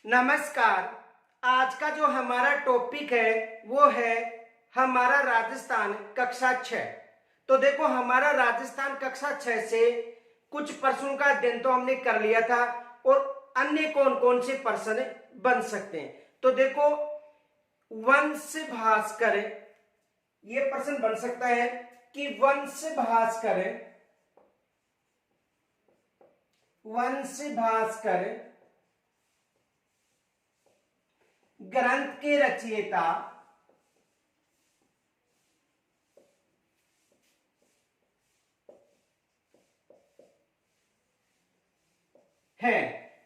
नमस्कार। आज का जो हमारा टॉपिक है वो है हमारा राजस्थान कक्षा 6। तो देखो, हमारा राजस्थान कक्षा 6 से कुछ प्रश्नों का अध्ययन तो हमने कर लिया था और अन्य कौन कौन से प्रश्न बन सकते हैं। तो देखो, वंश भास्कर, ये प्रश्न बन सकता है कि वंश भास्कर ग्रंथ के रचयिता है।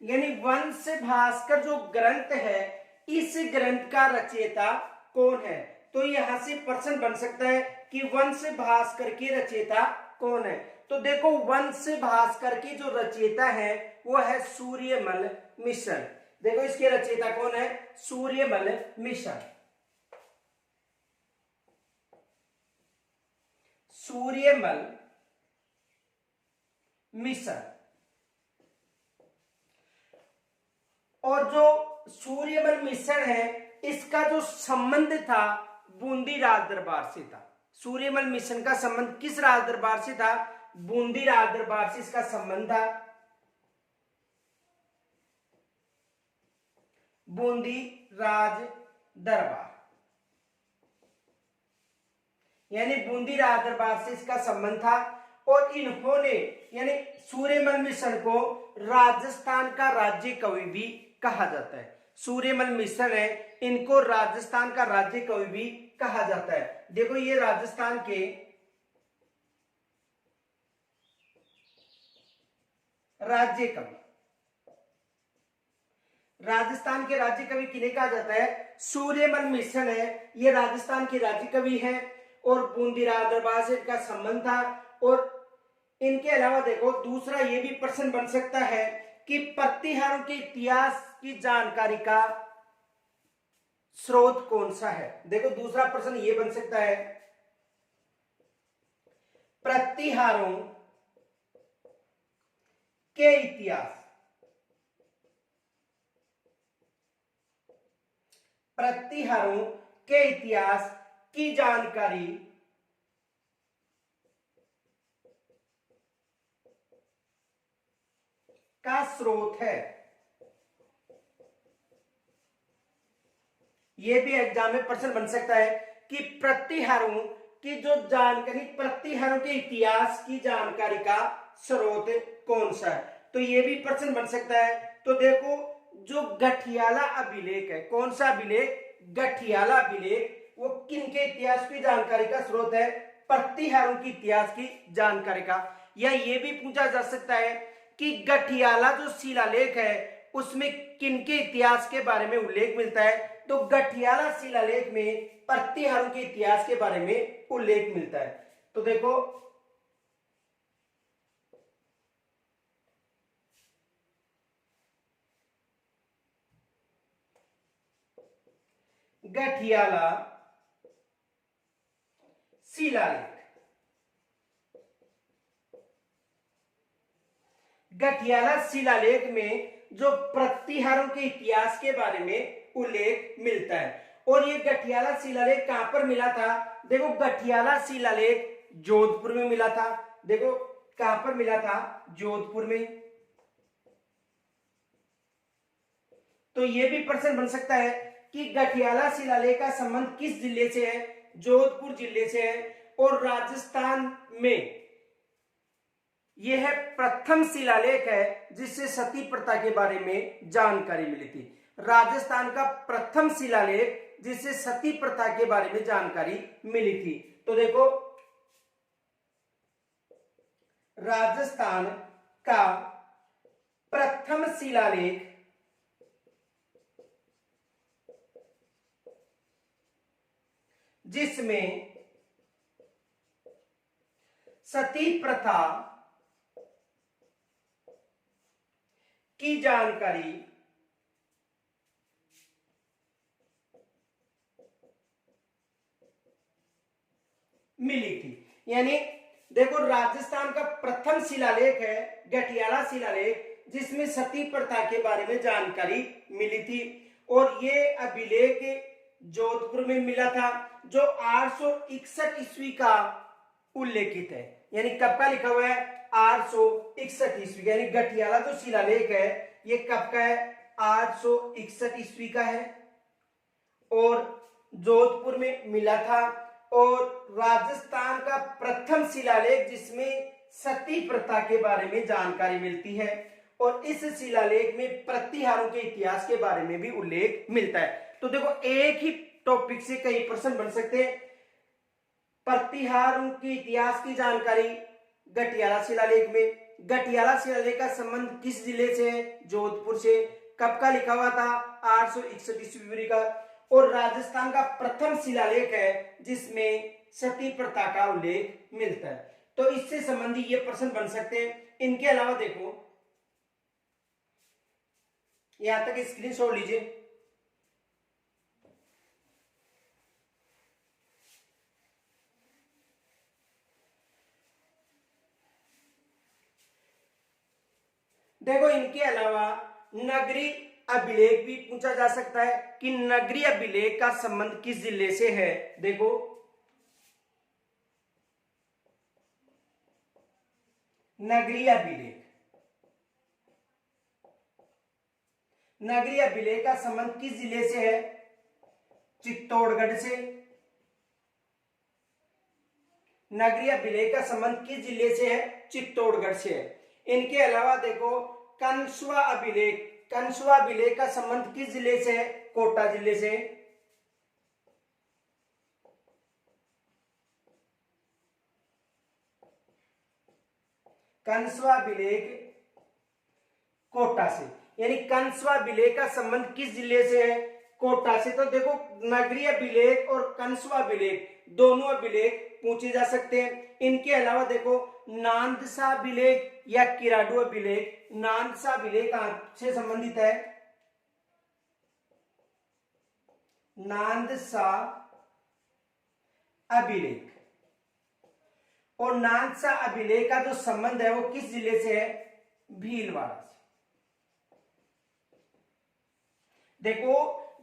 यानी वंश भास्कर जो ग्रंथ है, इस ग्रंथ का रचयिता कौन है। तो यहां से प्रश्न बन सकता है कि वंश भास्कर के रचयिता कौन है। तो देखो, वंश भास्कर की जो रचयिता है वो है सूर्यमल मिश्र। देखो, इसके रचयिता कौन है? सूर्यमल मिश्र। सूर्यमल मिश्र। और जो सूर्यमल मिश्र है, इसका जो संबंध था बूंदी राज दरबार से था। सूर्यमल मिश्र का संबंध किस राज दरबार से था? बूंदी राज दरबार से इसका संबंध था। बूंदी राज दरबार, यानी बूंदी राज दरबार से इसका संबंध था। और इन्होंने, यानी सूर्यमल मिश्र को राजस्थान का राज्य कवि भी कहा जाता है। सूर्यमल मिश्र है, इनको राजस्थान का राज्य कवि भी कहा जाता है। देखो, ये राजस्थान के राज्य कवि, राजस्थान के राज्य कवि किन्हें कहा जाता है? सूर्यमल मिश्र है, ये राजस्थान के राज्य कवि है और बूंदी राज दरबार से इनका संबंध था। और इनके अलावा देखो, दूसरा ये भी प्रश्न बन सकता है कि प्रतिहारों के इतिहास की जानकारी का स्रोत कौन सा है। देखो, दूसरा प्रश्न ये बन सकता है, प्रतिहारों के इतिहास, प्रतिहारों के इतिहास की जानकारी का स्रोत है। यह भी एग्जाम में प्रश्न बन सकता है कि प्रतिहारों की जो जानकारी, प्रतिहारों के इतिहास की जानकारी का स्रोत कौन सा है। तो यह भी प्रश्न बन सकता है। तो देखो, जो गठियाला अभिलेख है, कौन सा अभिलेख? गठियाला अभिलेख, वो किनके इतिहास की जानकारी का स्रोत है? प्रतिहारों की इतिहास की जानकारी का। या ये भी पूछा जा सकता है कि गठियाला जो शिलालेख है उसमें किनके इतिहास के बारे में उल्लेख मिलता है। तो गठियाला शिलालेख में प्रतिहारों के इतिहास के बारे में उल्लेख मिलता है। तो देखो, गठियाला शिलालेख, गठियाला शिलालेख में जो प्रतिहारों के इतिहास के बारे में उल्लेख मिलता है। और ये गठियाला शिलालेख कहां पर मिला था? देखो, गठियाला शिलालेख जोधपुर में मिला था। देखो, कहां पर मिला था? जोधपुर में। तो ये भी प्रश्न बन सकता है कि गठियाला शिलालेख का संबंध किस जिले से है? जोधपुर जिले से है। और राजस्थान में यह प्रथम शिलालेख है जिससे सती प्रथा के बारे में जानकारी मिली थी। राजस्थान का प्रथम शिलालेख जिससे सती प्रथा के बारे में जानकारी मिली थी। तो देखो, राजस्थान का प्रथम शिलालेख जिसमें सती प्रथा की जानकारी मिली थी। यानी देखो, राजस्थान का प्रथम शिलालेख है गठियाला शिलालेख, जिसमें सती प्रथा के बारे में जानकारी मिली थी। और ये अभिलेख जोधपुर में मिला था, जो 861 ईस्वी का उल्लेखित है। यानी कब का लिखा हुआ है? 861 ईस्वी का। यानी गठियाला जो शिलालेख है ये कब का है? 861 ईस्वी का है और जोधपुर में मिला था। और राजस्थान का प्रथम शिलालेख जिसमें सती प्रथा के बारे में जानकारी मिलती है, और इस शिलालेख में प्रतिहारों के इतिहास के बारे में भी उल्लेख मिलता है। तो देखो, एक ही टॉपिक से कई प्रश्न बन सकते हैं। प्रतिहारों के इतिहास की जानकारी गठियाला शिलालेख में। गठियाला शिलालेख का संबंध किस जिले से है? जोधपुर से। कब का लिखा हुआ था? 861 ईस्वी का। और राजस्थान का प्रथम शिलालेख है जिसमें सती प्रथा का उल्लेख मिलता है। तो इससे संबंधी ये प्रश्न बन सकते हैं। इनके अलावा देखो, यहां तक स्क्रीनशॉट लीजिए। देखो, इनके अलावा नगरी अभिलेख भी पूछा जा सकता है कि नगरीय अभिलेख का संबंध किस जिले से है। देखो, नगरीय अभिलेख, नगरीय अभिलेख का संबंध किस जिले से है? चित्तौड़गढ़ से। नगरीय अभिलेख का संबंध किस जिले से है? चित्तौड़गढ़ से है। इनके अलावा देखो, कंसुआ अभिलेख, कंसुआ अभिलेख का संबंध किस जिले से है? कोटा जिले से। कंसुआ अभिलेख कोटा से। यानी कंसुआ अभिलेख का संबंध किस जिले से है? कोटा से। तो देखो, नगरीय अभिलेख और कंसुआ अभिलेख दोनों अभिलेख पूछे जा सकते हैं। इनके अलावा देखो, नांदसा अभिलेख या किराडू अभिलेख। नांदसा अभिलेख से संबंधित है, नांदसा अभिलेख। और नांदसा अभिलेख का जो संबंध है वो किस जिले से है? भीलवाड़ा से। देखो,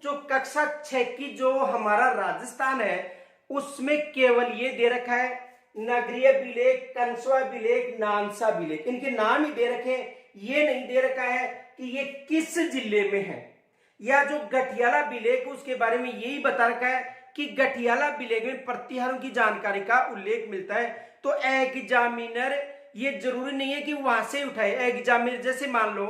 जो कक्षा 6 की जो हमारा राजस्थान है उसमें केवल ये दे रखा है नगरीय अभिलेख, कंसुआ अभिलेख, नांदसा अभिलेख। इनके नाम ही दे रखे हैं, ये नहीं दे रखा है कि ये किस जिले में है। या जो गठियाला अभिलेख उसके बारे में यही बता रखा है कि गठियाला अभिलेख में प्रतिहारों की जानकारी का उल्लेख मिलता है। तो एग्जामिनर ये जरूरी नहीं है कि वहां से उठाए। एग्जामिनर जैसे मान लो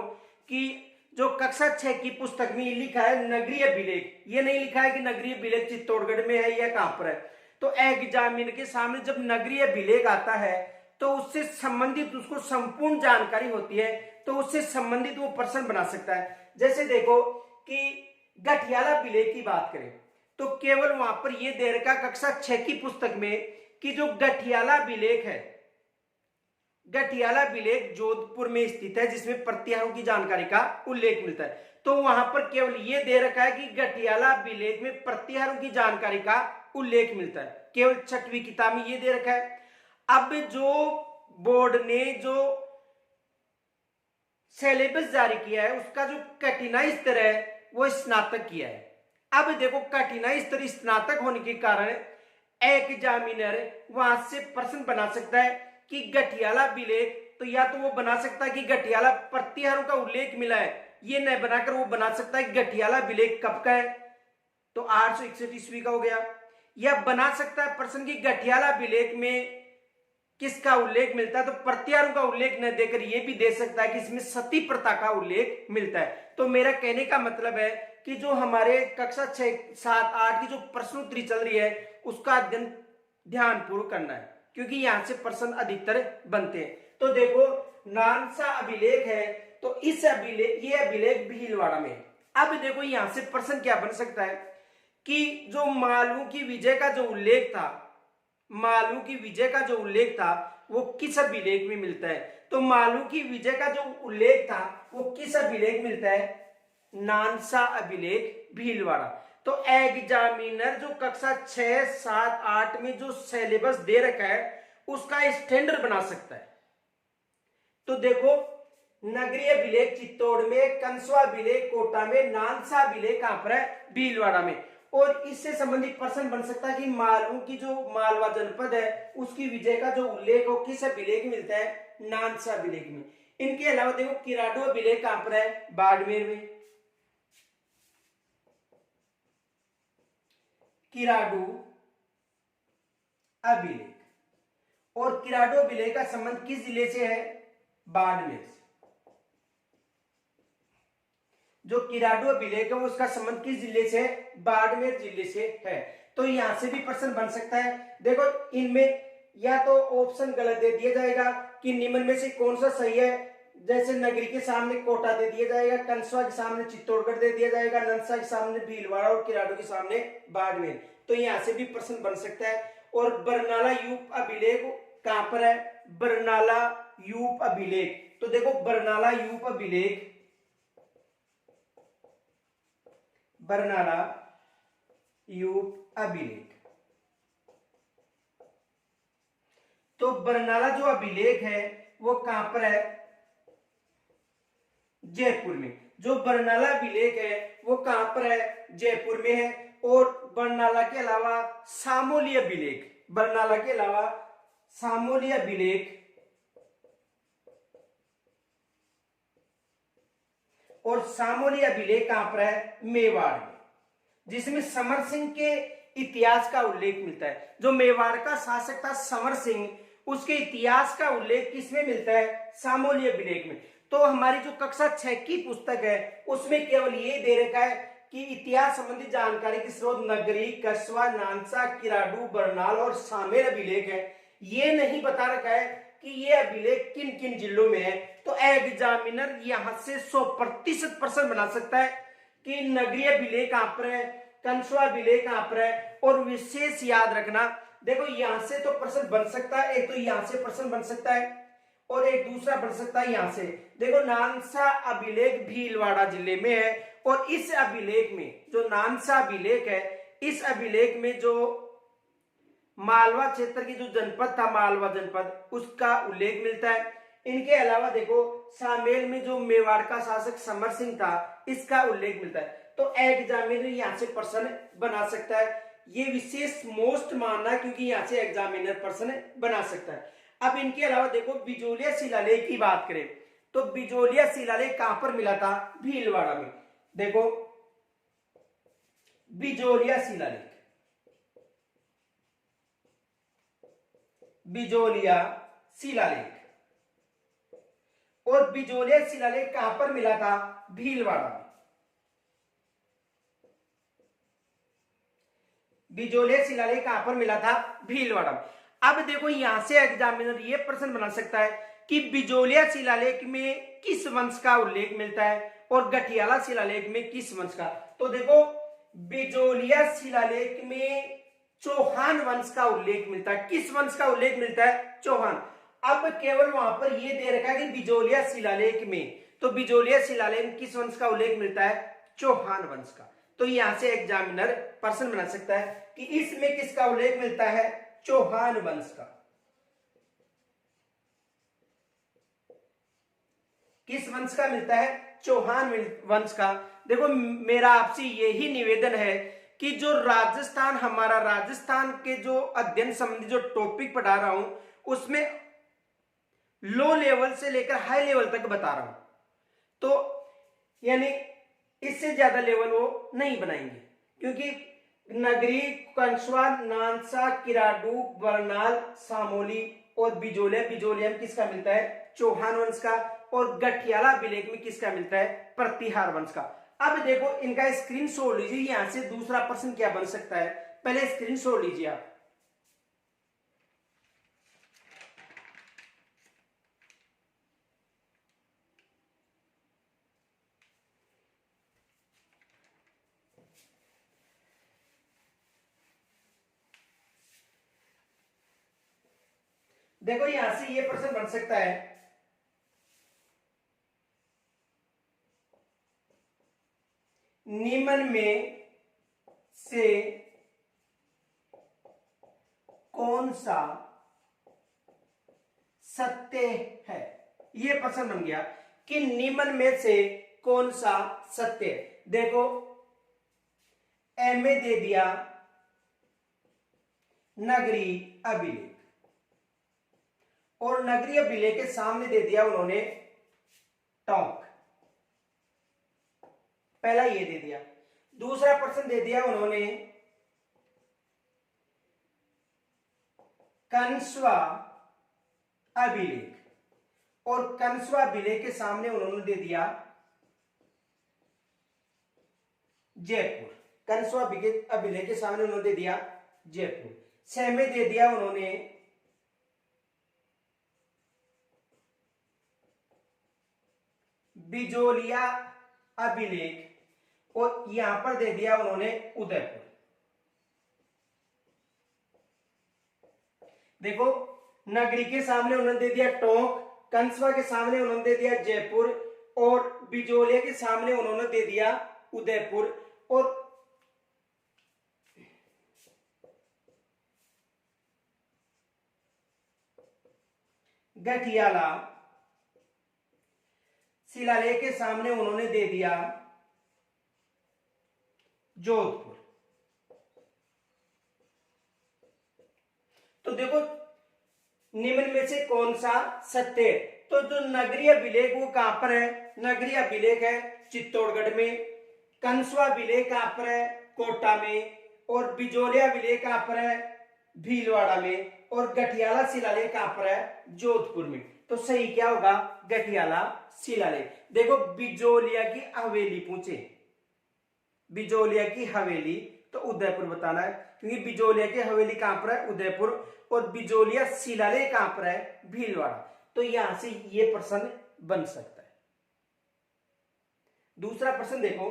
कि जो कक्षा 6 की पुस्तक में लिखा है नगरीय अभिलेख, ये नहीं लिखा है कि नगरीय अभिलेख चित्तौड़गढ़ में है या कहां पर है। तो एग्जामिनर के सामने जब नगरीय अभिलेख आता है तो उससे संबंधित उसको संपूर्ण जानकारी होती है, तो उससे संबंधित वो प्रश्न बना सकता है। जैसे देखो कि गठियाला अभिलेख की बात करें तो केवल वहां पर यह दे रखा कक्षा 6 की पुस्तक में कि जो गठियाला अभिलेख है, गठियाला अभिलेख जोधपुर में स्थित है जिसमें प्रतिहारों की जानकारी का उल्लेख मिलता है। तो वहां पर केवल यह दे रखा है कि गठियाला अभिलेख में प्रतिहारों की जानकारी का उल्लेख मिलता है, केवल 6वीं किताब में यह दे रखा है। अब जो बोर्ड ने जो सिलेबस जारी किया है उसका जो कठिनाई स्तर है वो स्नातक किया है। अब देखो, कठिनाई स्तर स्नातक होने के कारण एग्जामिनर वहां से प्रश्न बना सकता है कि गठियाला अभिलेख, तो या तो वो बना सकता है कि गठियाला प्रतिहारों का उल्लेख मिला है, ये न बनाकर वो बना सकता है कि गठियाला अभिलेख कब का है, तो 861 ईस्वी का हो गया। या बना सकता है प्रश्न की गठियाला अभिलेख में किसका उल्लेख मिलता है, तो प्रतिहारों का उल्लेख न देकर यह भी दे सकता है कि इसमें सती प्रथा का उल्लेख मिलता है। तो मेरा कहने का मतलब है कि जो हमारे कक्षा 6, 7, 8 की जो प्रश्नोत्तरी चल रही है उसका अध्ययन ध्यानपूर्वक करना है, क्योंकि यहां से प्रश्न अधिकतर बनते हैं। तो देखो, नानसा अभिलेख है तो इस अभिलेख, ये अभिलेख भीलवाड़ा में। अब देखो यहां से प्रश्न क्या बन सकता है कि जो मालवू की विजय का जो उल्लेख था, मालवू की विजय का जो उल्लेख था वो किस अभिलेख में मिलता है, तो मालवू की विजय का जो उल्लेख था वो किस अभिलेख मिलता है, नानसा अभिलेख भीलवाड़ा। तो एग्जामिनर जो कक्षा 6, 7, 8 में जो सिलेबस दे रखा है उसका स्टैंडर्ड बना सकता है। तो देखो, नगरीय अभिलेख चित्तौड़ में, कंसवा अभिलेख कोटा में, नानसा अभिलेख कहां पर है, भीलवाड़ा में। और इससे संबंधित प्रश्न बन सकता है कि मालवू की जो मालवा जनपद है उसकी विजय का जो उल्लेख हो किस अभिलेख में मिलता है, नानसा अभिलेख में। इनके अलावा देखो किराडू अभिलेख कहां पर है, बाड़मेर में। किराडू अभिलेख, और किराडू अभिलेख का संबंध किस जिले से है, बाड़मेर से। जो किराडू अभिलेख है उसका संबंध किस जिले से है, बाड़मेर जिले से है। तो यहां से भी प्रश्न बन सकता है। देखो इनमें या तो ऑप्शन गलत दे दिया जाएगा कि निम्न में से कौन सा सही है, जैसे नगरी के सामने कोटा दे दिया जाएगा, कंसवा के सामने चित्तौड़गढ़ दे दिया जाएगा, ननसा के सामने भीलवाड़ा और किराडू के सामने बाड़मेर। तो यहां से भी प्रश्न बन सकता है। और बरनाला यूप अभिलेख कहां पर है, बरनाला यूप अभिलेख। तो देखो बरनाला यूप अभिलेख, बरनाला यूप अभिलेख, तो बरनाला जो अभिलेख है वो कहां पर है, जयपुर में। जो बरनाला अभिलेख है वो कहां पर है, जयपुर में है। और बरनाला के अलावा सामोली अभिलेख, बरनाला के अलावा सामोली अभिलेख और सामोली अभिलेख कहां पर है, मेवाड़ में, जिसमें समर सिंह के इतिहास का उल्लेख मिलता है। जो मेवाड़ का शासक था समर सिंह, उसके इतिहास का उल्लेख किसमें मिलता है, सामोली अभिलेख में। तो हमारी जो कक्षा 6 की पुस्तक है उसमें केवल ये दे रखा है कि इतिहास संबंधी जानकारी के स्रोत नगरी, कस्बा, नानसा, किराडू, बरनाल और सामेल अभिलेख है। ये नहीं बता रखा है कि ये अभिलेख किन किन जिलों में है। तो एग्जामिनर यहां से 100% प्रश्न बना सकता है कि नगरीय अभिलेख कहां पर है, कंसवा अभिलेख कहां पर है। और विशेष याद रखना, देखो यहां से तो प्रश्न बन सकता है, एक तो यहां से प्रश्न बन सकता है और एक दूसरा बन सकता है यहां से। देखो नानसा अभिलेख भीलवाड़ा जिले में है, और इस अभिलेख में जो नानसा अभिलेख है, इस अभिलेख में जो मालवा क्षेत्र की जो जनपद था, मालवा जनपद, उसका उल्लेख मिलता है। इनके अलावा देखो सामेल में जो मेवाड़ का शासक समर सिंह था, इसका उल्लेख मिलता है। तो एग्जामिनर यहां से प्रश्न बना सकता है। ये विशेष मोस्ट मानना है क्योंकि यहां से एग्जामिनर प्रश्न बना सकता है। अब इनके अलावा देखो बिजोलिया शिलालेख की बात करें तो बिजोलिया शिलालेख कहां पर मिला था, भीलवाड़ा में। देखो बिजोलिया शिलालेख, बिजोलिया शिलालेख, और बिजोलिया शिलालेख कहां पर मिला था, भीलवाड़ा में। बिजोलिया शिलालेख कहां पर मिला था, भीलवाड़ा में। अब देखो यहां से एग्जामिनर ये प्रश्न बना सकता है कि बिजोलिया शिलालेख में किस वंश का उल्लेख मिलता है और गठियाला शिलालेख में किस वंश का। तो देखो बिजोलिया शिलालेख में चौहान वंश का उल्लेख मिलता है। किस वंश का उल्लेख मिलता है, चौहान। अब केवल वहां पर यह दे रखा है कि बिजोलिया शिलालेख में, तो बिजोलिया शिलालेख में किस वंश का उल्लेख मिलता है, चौहान वंश का। तो यहां से एग्जामिनर प्रश्न बना सकता है कि इसमें किसका उल्लेख मिलता है, चौहान वंश का। किस वंश का मिलता है, चौहान वंश का। देखो मेरा आपसे यही निवेदन है कि जो राजस्थान, हमारा राजस्थान के जो अध्ययन संबंधी जो टॉपिक पढ़ा रहा हूं उसमें लो लेवल से लेकर हाई लेवल तक बता रहा हूं, तो यानी इससे ज्यादा लेवल वो नहीं बनाएंगे, क्योंकि नगरी, कंसवा, नानसा, किराडू, बरनाल, सामोली और बिजोलिया, बिजोलिया में किसका मिलता है, चौहान वंश का। और गठियाला अभिलेख में किसका मिलता है, प्रतिहार वंश का। अब देखो इनका स्क्रीनशॉट लीजिए, यहां से दूसरा प्रश्न क्या बन सकता है, पहले स्क्रीनशॉट लीजिए आप। देखो यहां से ये प्रश्न बन सकता है, निम्न में से कौन सा सत्य है। ये प्रश्न बन गया कि निम्न में से कौन सा सत्य है। देखो एमए दे दिया नगरीय अभिलेख, और नगरीय अभिलेख के सामने दे दिया उन्होंने टोंक। पहला ये दे दिया। दूसरा प्रश्न दे दिया उन्होंने कंसवा अभिलेख, और कंसवा अभिलेख के सामने उन्होंने दे दिया जयपुर। कंसवा अभिलेख के सामने उन्होंने दे दिया जयपुर। छह में दे दिया उन्होंने बिजोलिया अभिलेख, और यहां पर दे दिया उन्होंने उदयपुर। देखो नगरी के सामने उन्होंने दे दिया टोंक, कंसवा के सामने उन्होंने दे दिया जयपुर, और बिजोलिया के सामने उन्होंने दे दिया उदयपुर, और गठियाला शिलालेख के सामने उन्होंने दे दिया जोधपुर। तो देखो निम्न में से कौन सा सत्य है। तो जो नगरीय अभिलेख वो कहां पर है, नगरीय अभिलेख है चित्तौड़गढ़ में, कंसवा अभिलेख कहां पर है, कोटा में, और बिजोलिया अभिलेख कहां पर है, भीलवाड़ा में, और गठियाला शिलालेख कहां पर है, जोधपुर में। तो सही क्या होगा, गठियाला शिलालेख। देखो बिजोलिया की हवेली पूछे, बिजोलिया की हवेली, तो उदयपुर बताना है, क्योंकि बिजोलिया की हवेली कहां पर है, उदयपुर, और बिजोलिया शिलालेख कहां पर है, भीलवाड़ा। तो यहां से ये प्रश्न बन सकता है। दूसरा प्रश्न देखो,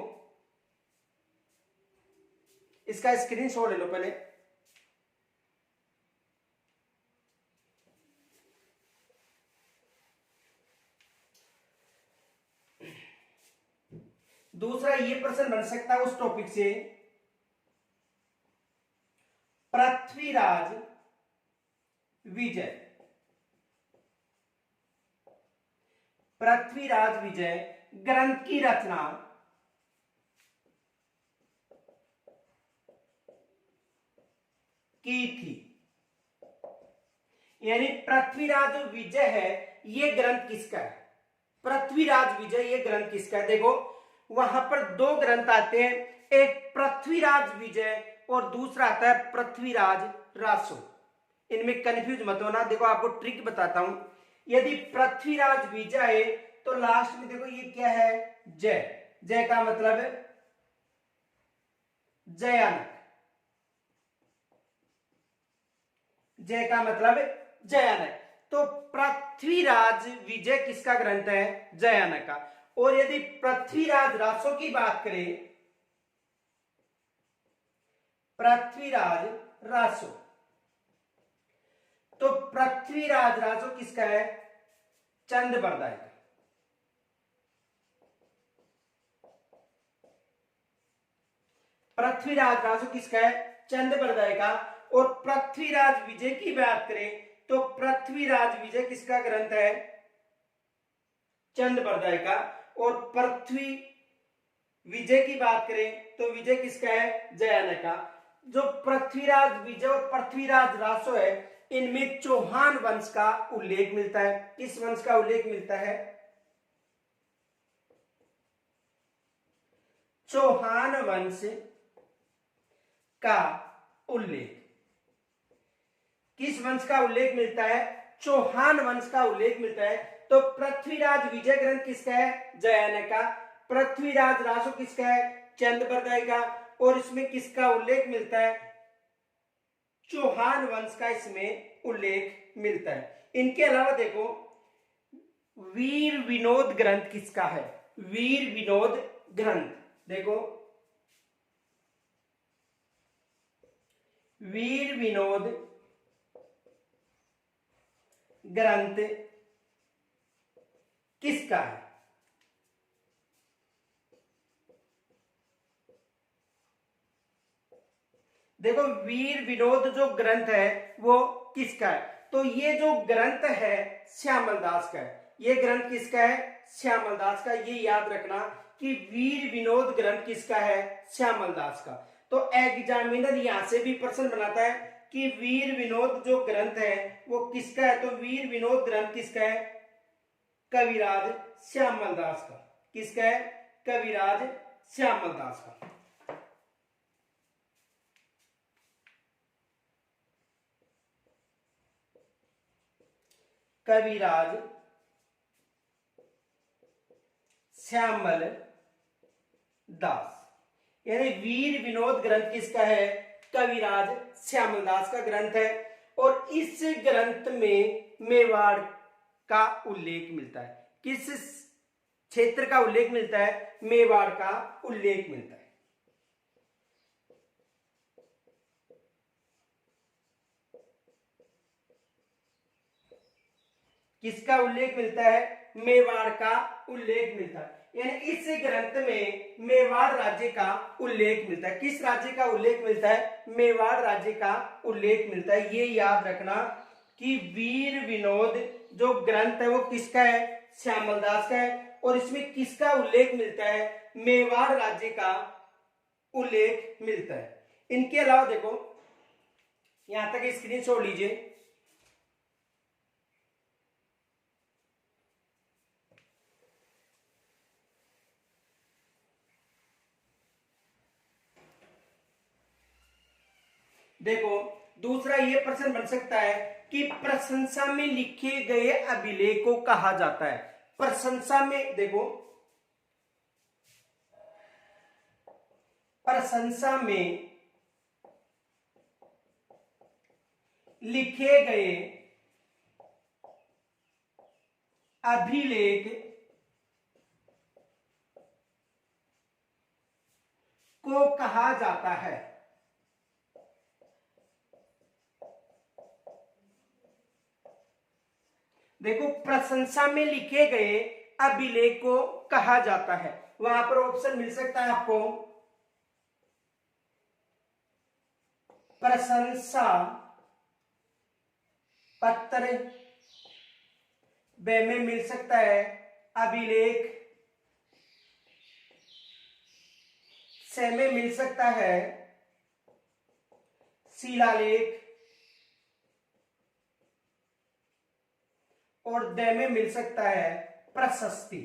इसका स्क्रीनशॉट ले लो पहले। दूसरा ये प्रश्न बन सकता है उस टॉपिक से, पृथ्वीराज विजय, पृथ्वीराज विजय ग्रंथ की रचना की थी। यानी पृथ्वीराज विजय है, ये ग्रंथ किसका है, पृथ्वीराज विजय ये ग्रंथ किसका है। देखो वहां पर दो ग्रंथ आते हैं, एक पृथ्वीराज विजय और दूसरा आता है पृथ्वीराज रासो। इनमें कंफ्यूज मत होना। देखो आपको ट्रिक बताता हूं, यदि पृथ्वीराज विजय है तो लास्ट में देखो ये क्या है, जय। जय का मतलब है जयानक, जय का मतलब जयानक। तो पृथ्वीराज विजय किसका ग्रंथ है, जयानक का। और यदि पृथ्वीराज रासो की बात करें, पृथ्वीराज रासो, तो पृथ्वीराज रासो किसका है, चंद बरदाई का। पृथ्वीराज रासो किसका है, चंद बरदाई का। और पृथ्वीराज विजय की बात करें तो पृथ्वीराज विजय किसका ग्रंथ है, चंद बरदाई का। और पृथ्वी विजय की बात करें तो विजय किसका है, जयानक का। जो पृथ्वीराज विजय और पृथ्वीराज रासो है, इनमें चौहान वंश का उल्लेख मिलता है। किस वंश का उल्लेख मिलता है, चौहान वंश का उल्लेख। किस वंश का उल्लेख मिलता है, चौहान वंश का उल्लेख मिलता है। तो पृथ्वीराज विजय ग्रंथ किसका है, जयानक का। पृथ्वीराज रासो किसका है, चंद बरदाई का। और इसमें किसका उल्लेख मिलता है, चौहान वंश का इसमें उल्लेख मिलता है। इनके अलावा देखो वीर विनोद ग्रंथ किसका है, वीर विनोद ग्रंथ। देखो वीर विनोद ग्रंथ किसका है, देखो वीर विनोद जो ग्रंथ है वो किसका है। तो ये जो ग्रंथ है श्यामल दास का है, ये ग्रंथ किसका है, श्यामलदास का। ये याद रखना कि वीर विनोद ग्रंथ किसका है, श्यामलदास का। तो एग्जामिनर यहां से भी प्रश्न बनाता है कि वीर विनोद जो ग्रंथ है वो किसका है, तो वीर विनोद ग्रंथ किसका है, कविराज श्यामलदास का। किसका है, कविराज श्यामलदास का। कविराज श्यामल दास, यानी वीर विनोद ग्रंथ किसका है, कविराज श्यामलदास का ग्रंथ है। और इस ग्रंथ में मेवाड़ का उल्लेख मिलता है। किस क्षेत्र का उल्लेख मिलता है, मेवाड़ का उल्लेख मिलता है। किसका उल्लेख मिलता है, मेवाड़ का उल्लेख मिलता है। यानी इस ग्रंथ में मेवाड़ राज्य का उल्लेख मिलता है। किस राज्य का उल्लेख मिलता है, मेवाड़ राज्य का उल्लेख मिलता है। ये याद रखना कि वीर विनोद जो ग्रंथ है वो किसका है, श्यामलदास का है। और इसमें किसका उल्लेख मिलता है, मेवाड़ राज्य का उल्लेख मिलता है। इनके अलावा देखो यहां तक स्क्रीनशॉट लीजिए। देखो दूसरा ये प्रश्न बन सकता है कि प्रशंसा में लिखे गए अभिलेख को कहा जाता है। प्रशंसा में देखो, प्रशंसा में लिखे गए अभिलेख को कहा जाता है। देखो प्रशंसा में लिखे गए अभिलेख को कहा जाता है। वहां पर ऑप्शन मिल सकता है आपको, प्रशंसा पत्र, ब में मिल सकता है अभिलेख, स में मिल सकता है शिलालेख और द में मिल सकता है प्रशस्ति।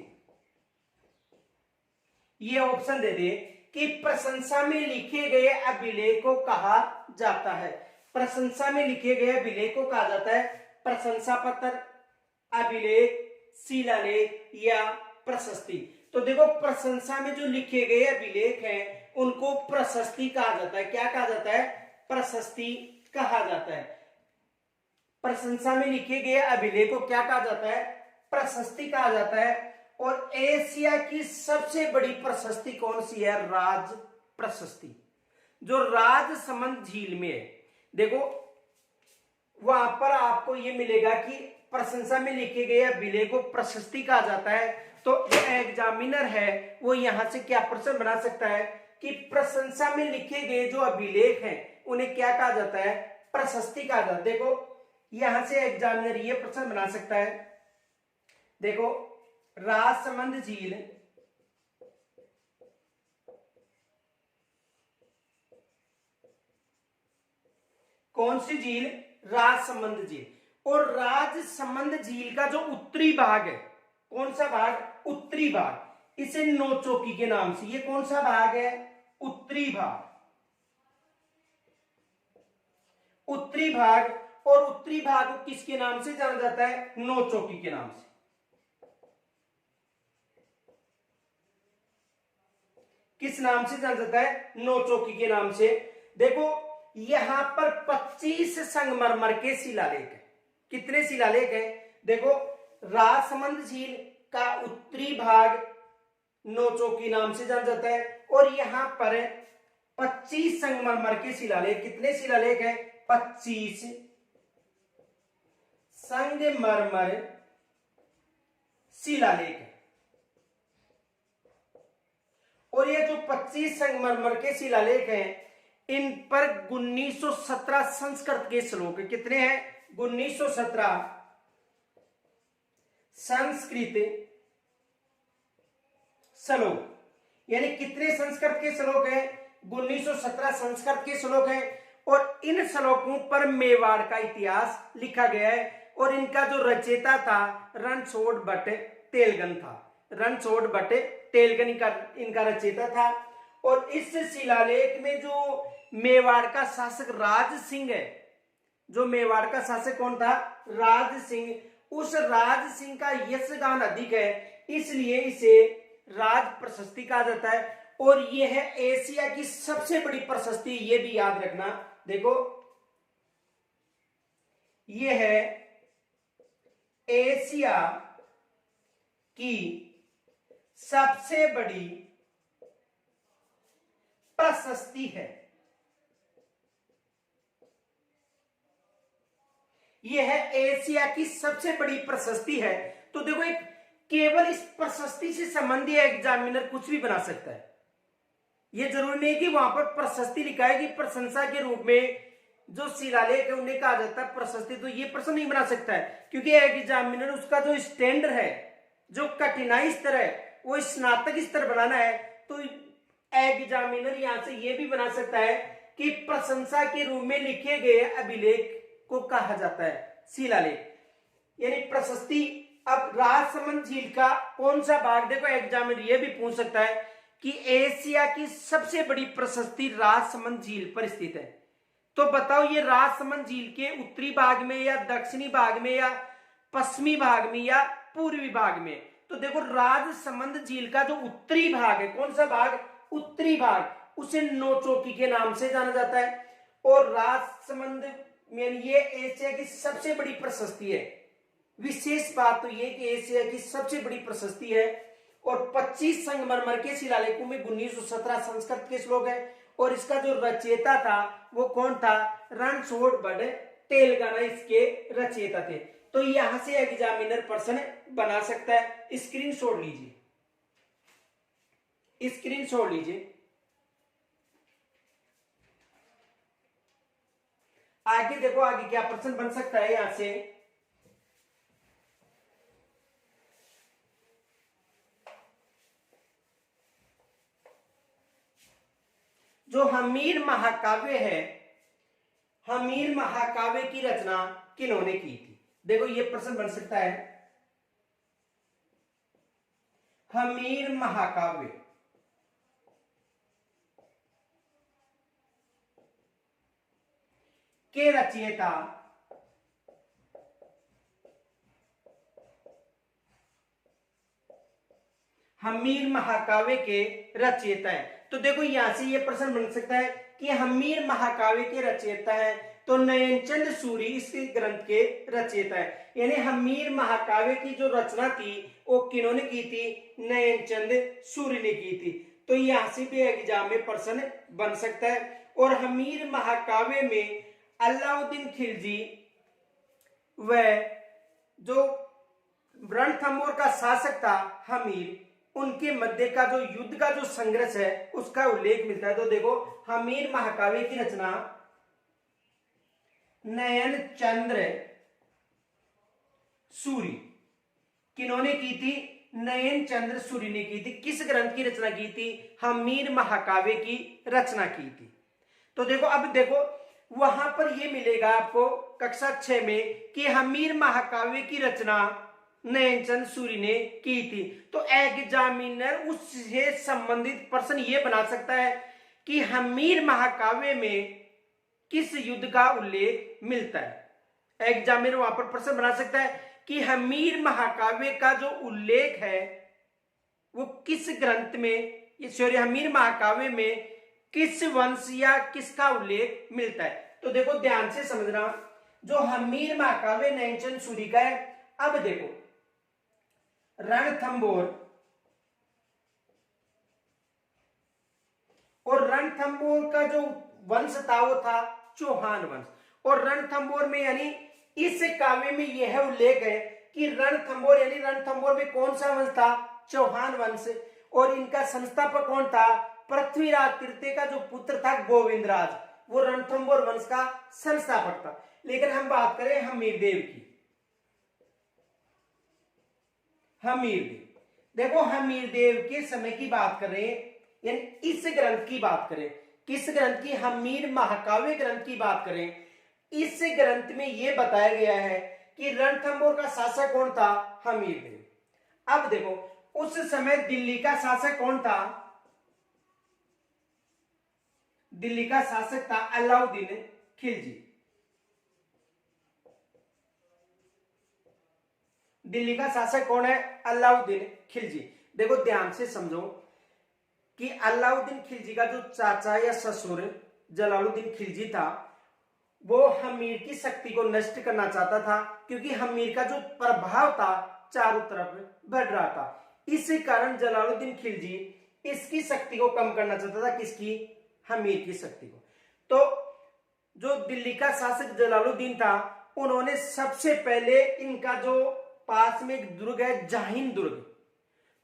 ये ऑप्शन दे दे कि प्रशंसा में लिखे गए अभिलेख को कहा जाता है। प्रशंसा में लिखे गए अभिलेख को कहा जाता है प्रशंसा पत्र, अभिलेख, शिलालेख या प्रशस्ति। तो देखो प्रशंसा में जो लिखे गए अभिलेख हैं उनको प्रशस्ति कहा जाता है। क्या कहा जाता है, प्रशस्ति कहा जाता है। प्रशंसा में लिखे गए अभिलेख को क्या कहा जाता है, प्रशस्ति कहा जाता है। और एशिया की सबसे बड़ी प्रशस्ति कौन सी है, राज प्रशस्ति, जो राजसमंद झील में है। देखो वहां पर आपको यह मिलेगा कि प्रशंसा में लिखे गए अभिलेख को प्रशस्ति कहा जाता है। तो जो एग्जामिनर है वो यहां से क्या प्रश्न बना सकता है कि प्रशंसा में लिखे गए जो अभिलेख हैं उन्हें क्या कहा जाता है, प्रशस्ति कहा जाता है। देखो यहां से एग्जामिनर ये प्रश्न बना सकता है, देखो राजसमंद झील कौन सी झील, राजसमंद झील। और राजसमंद झील का जो उत्तरी भाग है, कौन सा भाग, उत्तरी भाग, इसे नौचौकी के नाम से, ये कौन सा भाग है, उत्तरी भाग, उत्तरी भाग। और उत्तरी भाग को किसके नाम से जाना जाता है, नौचौकी के नाम से। किस नाम से जाना जाता है, नौचौकी के नाम से। देखो यहां पर 25 संगमरमर के शिलालेख है। कितने शिलालेख है, देखो राजसमंद झील का उत्तरी भाग नौचौकी नाम से जाना जाता है। और यहां पर 25 संगमरमर के शिलालेख, कितने शिलालेख है, 25 संगमरमर शिलालेख है। और ये जो 25 संगमरमर के शिलालेख हैं इन पर 1917 संस्कृत के श्लोक है। कितने हैं, 1917 संस्कृत श्लोक, यानी कितने संस्कृत के श्लोक हैं? 1917 संस्कृत के श्लोक हैं और इन श्लोकों पर मेवाड़ का इतिहास लिखा गया है और इनका जो रचयिता था रणछोड़ भट्ट तेलगन था। रणछोड़ भट्ट तेलगन इनका रचयिता था। और इस शिलालेख में जो मेवाड़ का शासक राज सिंह है, जो मेवाड़ का शासक कौन था? राज सिंह। उस राज सिंह का यशगान अधिक है, इसलिए इसे राज प्रशस्ति कहा जाता है। और यह है एशिया की सबसे बड़ी प्रशस्ति, ये भी याद रखना। देखो यह है एशिया की सबसे बड़ी प्रशस्ति है। यह एशिया की सबसे बड़ी प्रशस्ति है। तो देखो एक केवल इस प्रशस्ति से संबंधित एग्जामिनर कुछ भी बना सकता है। यह जरूरी नहीं कि वहां पर प्रशस्ति लिखा है कि प्रशंसा के रूप में जो शिलालेख है उन्हें कहा जाता है प्रशस्ति, तो ये प्रश्न नहीं बना सकता है क्योंकि एग्जामिनर उसका जो स्टैंडर्ड है, जो कठिनाई स्तर है, वो स्नातक स्तर बनाना है। तो एग्जामिनर यहां से यह भी बना सकता है कि प्रशंसा के रूप में लिखे गए अभिलेख को कहा जाता है शिलालेख, यानी प्रशस्ति। अब राजसमंद झील का कौन सा भाग? देखो एग्जामिनर यह भी पूछ सकता है कि एशिया की सबसे बड़ी प्रशस्ति राजसमंद झील पर स्थित है, तो बताओ ये राजसमंद झील के उत्तरी भाग में या दक्षिणी भाग में या पश्चिमी भाग में या पूर्वी भाग में? तो देखो राजसमंद झील का जो उत्तरी भाग है, कौन सा भाग? उत्तरी भाग, उसे नौचौकी के नाम से जाना जाता है। और राजसमंद में ये एशिया की सबसे बड़ी प्रशस्ति है। विशेष बात तो ये कि एशिया की सबसे बड़ी प्रशस्ति है। और 25 संगमरमर के शिलालेखों में 1917 संस्कृत के श्लोक है और इसका जो रचयिता था वो कौन था? रणछोड़ भट्ट तेलंगाना इसके रचयिता थे। तो यहां से एग्जामिनर प्रश्न बना सकता है। स्क्रीनशॉट लीजिए, स्क्रीनशॉट लीजिए। आगे देखो आगे क्या प्रश्न बन सकता है यहां से। जो हमीर महाकाव्य है, हमीर महाकाव्य की रचना किन्होंने की थी? देखो ये प्रश्न बन सकता है। हमीर महाकाव्य के रचयिता हमीर महाकाव्य के रचयिता है। तो देखो यहां से ये प्रश्न बन सकता है कि हमीर महाकाव्य के रचयिता है, तो नयनचंद सूरी इस ग्रंथ के रचयिता है। यानी हमीर महाकाव्य की जो रचना थी वो किन्होंने की थी? नयनचंद सूरी ने की थी। तो यहां से भी एग्जाम में प्रश्न बन सकता है। और हमीर महाकाव्य में अलाउद्दीन खिलजी व जो रणथंभौर का शासक था हमीर, उनके मध्य का जो युद्ध का जो संघर्ष है उसका उल्लेख मिलता है। तो देखो हमीर महाकाव्य की रचना नयनचंद्र सूरी किन्होंने की थी? नयनचंद्र सूरी ने की थी। किस ग्रंथ की रचना की थी? हमीर महाकाव्य की रचना की थी। तो देखो अब देखो वहां पर यह मिलेगा आपको कक्षा 6 में कि हमीर महाकाव्य की रचना नयनचंद सूरी ने की थी। तो एग्जामिनर उससे संबंधित प्रश्न ये बना सकता है कि हमीर महाकाव्य में किस युद्ध का उल्लेख मिलता है। एग्जामिनर वहां पर प्रश्न बना सकता है कि हमीर महाकाव्य का जो उल्लेख है वो किस ग्रंथ में, सॉरी हमीर महाकाव्य में किस वंश या किसका उल्लेख मिलता है। तो देखो ध्यान से समझना, जो हमीर महाकाव्य नयनचंद सूरी का है। अब देखो रणथंभौर और रणथंभौर का जो वंश था वो था चौहान वंश। और रणथंभौर में यानी इस काव्य में यह उल्लेख है कि रणथंभौर यानी रणथंभौर में कौन सा वंश था? चौहान वंश। और इनका संस्थापक कौन था? पृथ्वीराज तृतीय का जो पुत्र था गोविंदराज, वो रणथंभौर वंश का संस्थापक था। लेकिन हम बात करें हमीरदेव की, हमीरदेव। देखो हमीर देव के समय की बात करें, यानी इस ग्रंथ की बात करें, किस ग्रंथ की, हमीर महाकाव्य ग्रंथ की बात करें, इस ग्रंथ में यह बताया गया है कि रणथंभौर का शासक कौन था, हमीर देव। अब देखो उस समय दिल्ली का शासक कौन था, दिल्ली का शासक था अलाउद्दीन खिलजी। दिल्ली का शासक कौन है, अलाउद्दीन खिलजी। देखो ध्यान से समझो कि अलाउद्दीन खिलजी का जो चाचा या ससुर जलालुद्दीन खिलजी था, वो हमीर की शक्ति को नष्ट करना चाहता था, क्योंकि हमीर का जो प्रभाव था चारों तरफ बढ़ रहा था। इसी कारण जलालुद्दीन खिलजी इसकी शक्ति को कम करना चाहता था, किसकी, हमीर की शक्ति को। तो जो दिल्ली का शासक जलालुद्दीन था, उन्होंने सबसे पहले इनका जो पास में एक दुर्ग है जाहिन दुर्ग,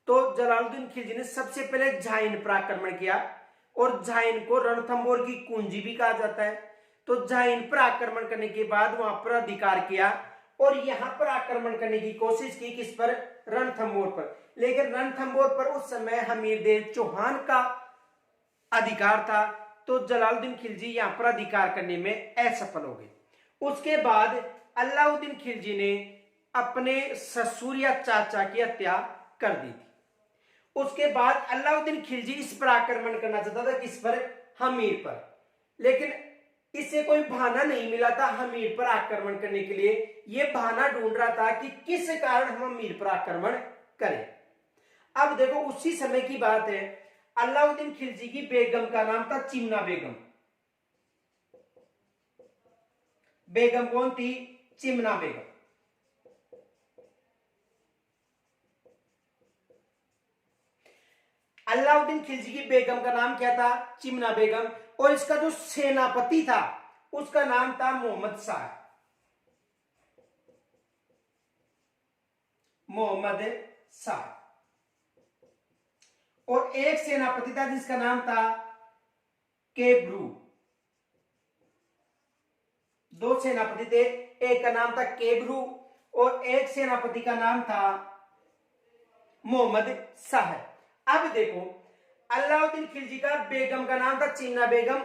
तो जलालुद्दीन खिलजी ने सबसे पहले जाहिन पर आक्रमण किया, और जाहिन को रणथंभौर की कुंजी भी कहा जाता है। तो जाहिन पर आक्रमण करने के बाद वहां पर अधिकार किया, और यहां पर आक्रमण करने की कोशिश की, किस पर, रणथंभौर पर। लेकिन रणथंभौर पर उस समय हमीरदेव चौहान का अधिकार था, तो जलालुद्दीन खिलजी यहां पर अधिकार करने में असफल हो गए। उसके बाद अलाउद्दीन खिलजी ने अपने ससुर या चाचा की हत्या कर दी थी। उसके बाद अलाउद्दीन खिलजी इस पर आक्रमण करना चाहता था, किस पर, हमीर पर। लेकिन इसे कोई बहाना नहीं मिला था हमीर पर आक्रमण करने के लिए। यह बहाना ढूंढ रहा था कि किस कारण हम हमीर पर आक्रमण करें। अब देखो उसी समय की बात है, अलाउद्दीन खिलजी की बेगम का नाम था चिमना बेगम। बेगम कौन थी, चिमना बेगम। अलाउद्दीन खिलजी की बेगम का नाम क्या था, चिमना बेगम। और इसका जो सेनापति था उसका नाम था मोहम्मद शाह, मोहम्मद शाह। और एक सेनापति था जिसका नाम था केब्रू। दो सेनापति थे, एक का नाम था केब्रू और एक सेनापति का नाम था मोहम्मद शाह। अब देखो अलाउद्दीन खिलजी का बेगम का नाम था चिमना बेगम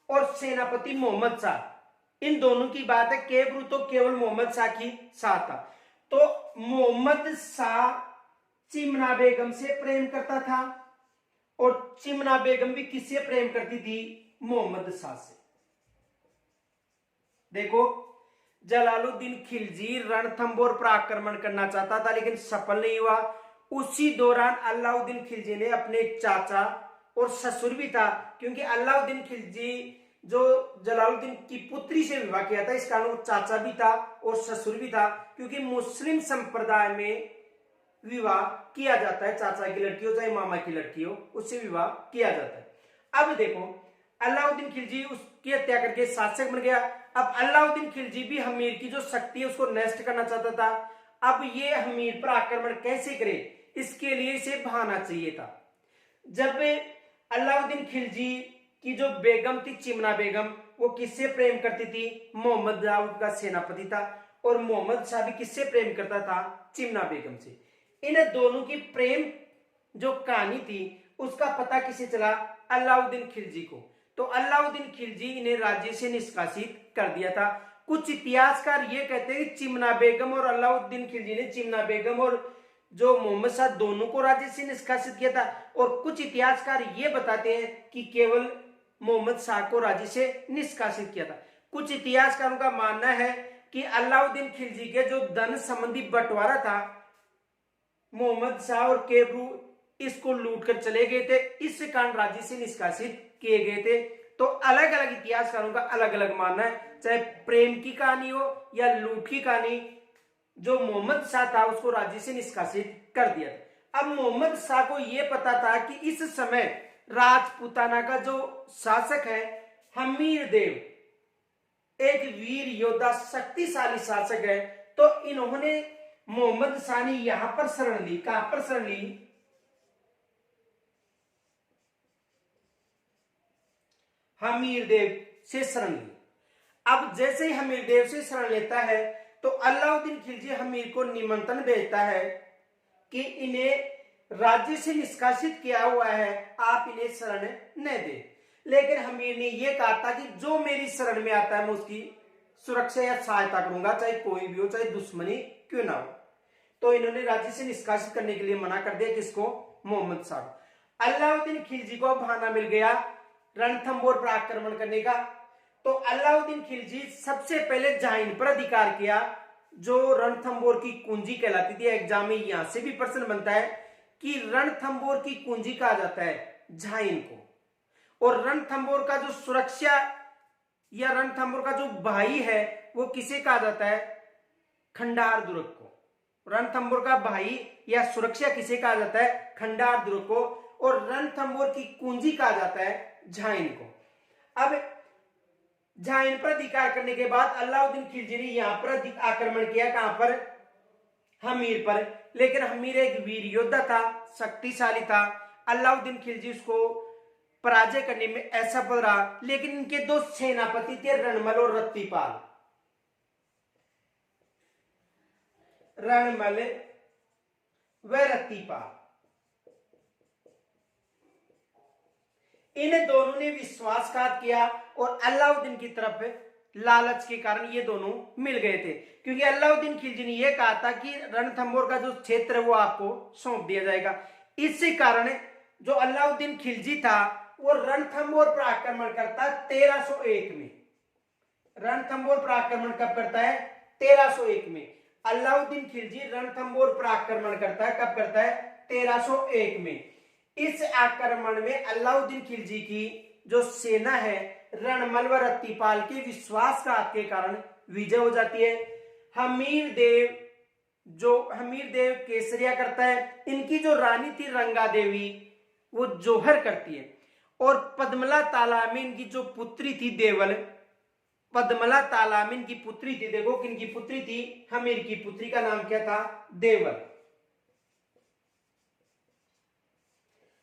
और सेनापति मोहम्मद शाह। इन दोनों की बात है, केब्रू तो केवल मोहम्मद शाह की साथ था। तो मोहम्मद शाह चिमना बेगम से प्रेम करता था और चिमना बेगम भी किससे प्रेम करती थी, मोहम्मद शाह से। देखो जलालुद्दीन खिलजी रणथंभौर पर आक्रमण करना चाहता था लेकिन सफल नहीं हुआ। उसी दौरान अलाउद्दीन खिलजी ने अपने चाचा और ससुर भी था, क्योंकि अलाउद्दीन खिलजी जो जलालुद्दीन की पुत्री से विवाह किया था, इस कारण वो चाचा भी था और ससुर भी था, क्योंकि मुस्लिम संप्रदाय में विवाह किया जाता है, चाचा की लड़की हो चाहे मामा की लड़की हो, उससे विवाह किया जाता है। अब देखो अलाउद्दीन खिलजी उसकी हत्या करके शासक बन गया। अब अलाउद्दीन खिलजी भी हमीर की जो शक्ति है उसको नष्ट करना चाहता था। अब ये हमीर पर आक्रमण कैसे करे, इसके लिए इसे बहाना चाहिए था। जब अलाउद्दीन खिलजी की जो बेगम थी चिमना बेगम, वो किससे प्रेम करती थी, मोहम्मद दाऊद का सेनापति था, और मोहम्मद शाह भी किससे प्रेम करता था, चिमना बेगम से। इन दोनों की प्रेम जो कहानी थी उसका पता किसे चला, अलाउद्दीन खिलजी को। तो अलाउद्दीन खिलजी ने राज्य से निष्कासित कर दिया था। कुछ इतिहासकार ये कहते हैं कि चिमना बेगम और अलाउद्दीन खिलजी ने चिमना बेगम और जो मोहम्मद शाह दोनों को राज्य से निष्कासित किया था, और कुछ इतिहासकार ये बताते हैं कि केवल मोहम्मद शाह को राज्य से निष्कासित किया था। कुछ इतिहासकारों का मानना है कि अलाउद्दीन खिलजी के जो धन संबंधी बंटवारा था, मोहम्मद शाह और केब्रू इसको लूट कर चले गए थे, इस कारण राज्य से निष्कासित किए गए थे। तो अलग अलग इतिहासकारों का अलग अलग मानना है, चाहे प्रेम की कहानी हो या लूट की कहानी। जो मोहम्मद शाह था उसको राज्य से निष्कासित कर दिया था। अब मोहम्मद शाह को यह पता था कि इस समय राजपूताना का जो शासक है हमीर देव एक वीर योद्धा शक्तिशाली शासक है, तो इन्होंने मोहम्मद शाह ने यहां पर शरण ली। कहां पर शरण ली, हमीर देव से शरण ली। अब जैसे ही हमीर देव से शरण लेता है तो अलाउद्दीन खिलजी हमीर को निमंत्रण भेजता है कि इन्हें राज्य से निष्कासित किया हुआ है, आप इन्हें शरण न दे। लेकिन हमीर ने यह कहा था कि जो मेरी शरण में आता है मैं उसकी सुरक्षा या सहायता करूंगा, चाहे कोई भी हो, चाहे दुश्मनी क्यों ना हो। तो इन्होंने राज्य से निष्कासित करने के लिए मना कर दिया, किसको? मोहम्मद शाह। अलाउद्दीन खिलजी को बहाना मिल गया रणथंबोर पर आक्रमण करने का। तो अलाउद्दीन खिलजी सबसे पहले जाहिन पर अधिकार किया, जो रणथंबोर की कुंजी कहलाती थी। एग्जाम में यहां से भी प्रश्न बनता है कि रणथंबोर की कुंजी कहा जाता है जाहिन को, और रणथंबोर का जो सुरक्षा या रणथंबोर का जो भाई है वो किसे कहा जाता है? खंडार दुर्ग को। रणथंबोर का भाई या सुरक्षा किसे कहा जाता है? खंडार दुर्ग को। और रणथंबोर की कुंजी कहा जाता है जाहिन को। अब जाहिन पर अधिकार करने के बाद अलाउद्दीन खिलजी ने यहां पर आक्रमण किया, कहां पर? हमीर पर। लेकिन हमीर एक वीर योद्धा था, शक्तिशाली था। अलाउद्दीन खिलजी उसको पराजय करने में असफल रहा। लेकिन इनके दो सेनापति थे, रणमल और रत्तीपाल। रणमल व रत्तीपाल, इन दोनों ने विश्वासघात किया और अलाउद्दीन की तरफ लालच के कारण ये दोनों मिल गए थे, क्योंकि अलाउद्दीन खिलजी ने यह कहा था कि रणथंबोर का जो क्षेत्र है वो आपको सौंप दिया जाएगा। इसी कारण जो अलाउद्दीन खिलजी था वो रणथंबोर पर आक्रमण करता 1301 में। रणथंबोर पर आक्रमण कब करता है? 1301 में। अलाउद्दीन खिलजी रणथंबोर पर आक्रमण करता है, कब करता है? 1301 में। इस आक्रमण में अलाउद्दीन खिलजी की जो सेना है रणमल व रत्तीपाल के विश्वासघात के कारण विजय हो जाती है। हमीर देव केसरिया करता है। इनकी जो रानी थी रंगा देवी वो जोहर करती है। और पद्मला तालामी इनकी जो पुत्री थी देवल, पद्मला तालामी इनकी पुत्री थी। देखो किनकी पुत्री थी? हमीर की पुत्री का नाम क्या था? देवल।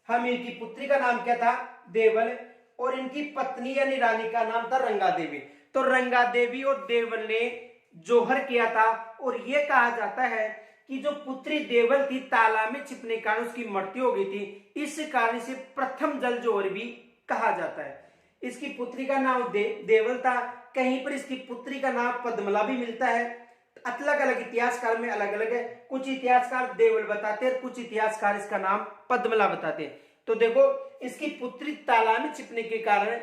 हमीर की पुत्री का नाम क्या था? देवल। और इनकी पत्नी यानी रानी का नाम था रंगा देवी। तो रंगा देवी और देवल ने जोहर किया था। और यह कहा जाता है कि जो पुत्री देवल थी तालाब में छिपने के कारण उसकी मृत्यु हो गई थी। इस कारण से प्रथम जल जोहर भी कहा जाता है। इसकी पुत्री का नाम देवल था। कहीं पर इसकी पुत्री का नाम पद्मला भी मिलता है। अलग अलग इतिहासकार में अलग अलग है। कुछ इतिहासकार देवल बताते हैं, कुछ इतिहासकार इसका नाम पद्मला बताते हैं। तो देखो इसकी पुत्री तालाब में छिपने के कारण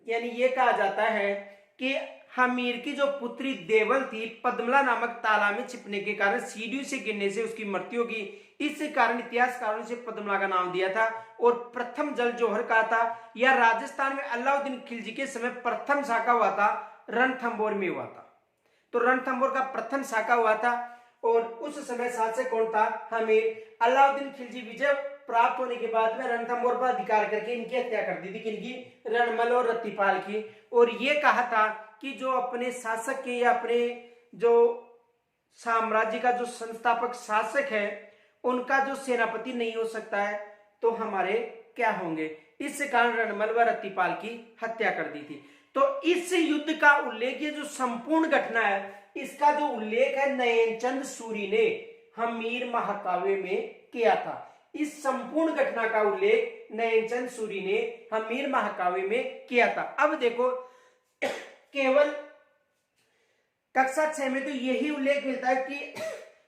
यानी ये कहा जाता है कि हमीर की जो पुत्री देवल थी पद्मला नामक तालाब में छिपने के कारण सीढ़ी से गिरने से उसकी मृत्यु होगी। इस कारण इतिहासकारों से पद्मला का नाम दिया था। और प्रथम जल जोहर कहा था। यह राजस्थान में अलाउद्दीन खिलजी के समय प्रथम शाखा हुआ था, रणथंबोर में हुआ था। तो रणथंबोर का प्रथम शाखा हुआ था। और उस समय शासक कौन था? हमीर। अलाउद्दीन खिलजी विजय प्राप्त होने के बाद में रणथंबोर पर अधिकार करके इनकी हत्या कर दी थी। किनकी? रणमल और रत्तीपाल की। और यह कहा था कि जो अपने शासक के या अपने जो साम्राज्य का जो संस्थापक शासक है उनका जो सेनापति नहीं हो सकता है तो हमारे क्या होंगे। इस कारण रणमल व रत्तीपाल की हत्या कर दी थी। तो इस युद्ध का उल्लेख, ये जो संपूर्ण घटना है इसका जो उल्लेख है नयनचंद सूरी ने हमीर महाकाव्य में किया था। इस संपूर्ण घटना का उल्लेख नयनचंद सूरी ने हमीर महाकाव्य में किया था। अब देखो केवल कक्षा 6 में तो यही उल्लेख मिलता है कि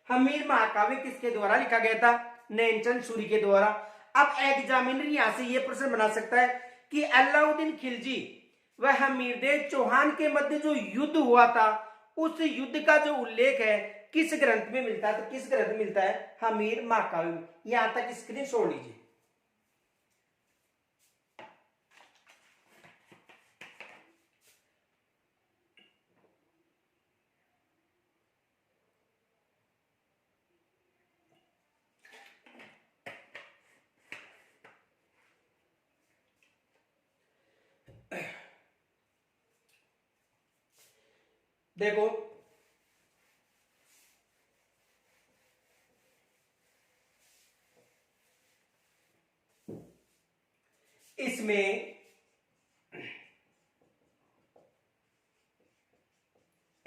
हमीर महाकाव्य किसके द्वारा लिखा गया था? नयनचंद सूरी के द्वारा। अब एग्जामिनर यहां से यह प्रश्न बना सकता है कि अलाउद्दीन खिलजी व हमीरदेव चौहान के मध्य जो युद्ध हुआ था उस युद्ध का जो उल्लेख है किस ग्रंथ में मिलता है? तो किस ग्रंथ में मिलता है? हमीर महाकाव्य में। यहां तक स्क्रीन छोड़ लीजिए। देखो इसमें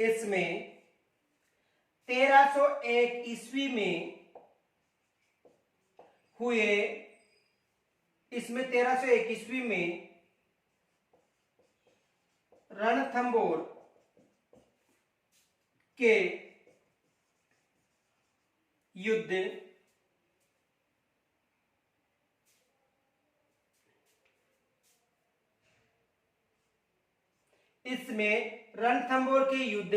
1301 ईस्वी में हुए इसमें 1321 में रणथंभौर के युद्ध इसमें रणथंभौर के युद्ध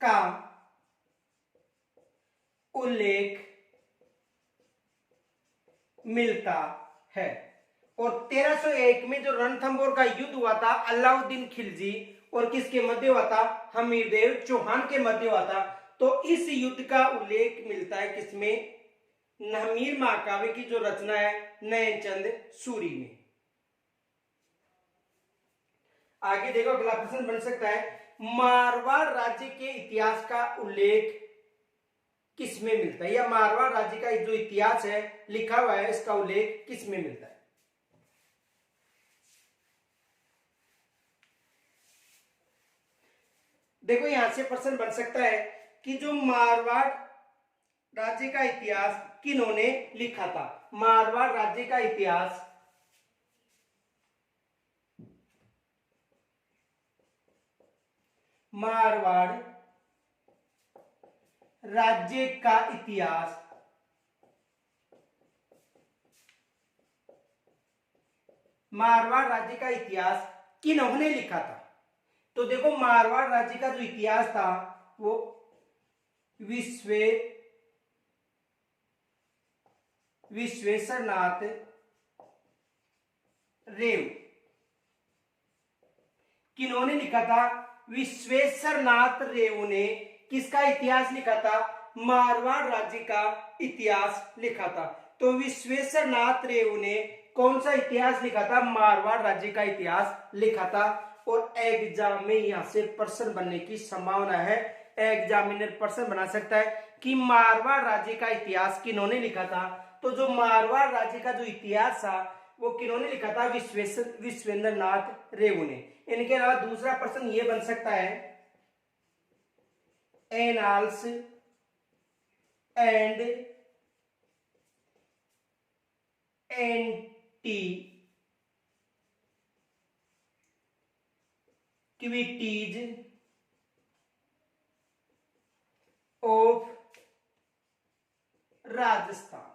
का उल्लेख मिलता है। और 1301 में जो रणथंभौर का युद्ध हुआ था अलाउद्दीन खिलजी और किसके मध्य हुआ था, हमीरदेव चौहान के मध्य हुआ था। तो इस युद्ध का उल्लेख मिलता है किसमें, हमीर महाकाव्य की जो रचना है नयनचंद सूरी में। आगे देखो अगला प्रश्न बन सकता है, मारवाड़ राज्य के इतिहास का उल्लेख किसमें मिलता है, या मारवाड़ राज्य का जो इतिहास है लिखा हुआ है इसका उल्लेख किसमें मिलता है। देखो यहां से प्रश्न बन सकता है कि जो मारवाड़ राज्य का इतिहास किन्होंने लिखा था। मारवाड़ राज्य का इतिहास मारवाड़ राज्य का इतिहास मारवाड़ राज्य का इतिहास किन्होंने लिखा था। तो देखो मारवाड़ राज्य का जो इतिहास था वो विश्वेश्वरनाथ रेव किन्होंने लिखा था, विश्वेश्वरनाथ रेव ने किसका इतिहास लिखा था, मारवाड़ राज्य का इतिहास लिखा था। तो विश्वेश्वरनाथ रेव ने कौन सा इतिहास लिखा था, मारवाड़ राज्य का इतिहास लिखा था। और एग्जाम में यहां से प्रश्न बनने की संभावना है, एग्जामिनर प्रश्न बना सकता है कि मारवाड़ राज्य का इतिहास किन्होंने लिखा था। तो जो मारवाड़ राज्य का जो इतिहास था वो किन्होंने लिखा था, विश्वेंद्रनाथ रेव ने। इनके अलावा दूसरा प्रश्न ये बन सकता है, annals and antiquities of Rajasthan.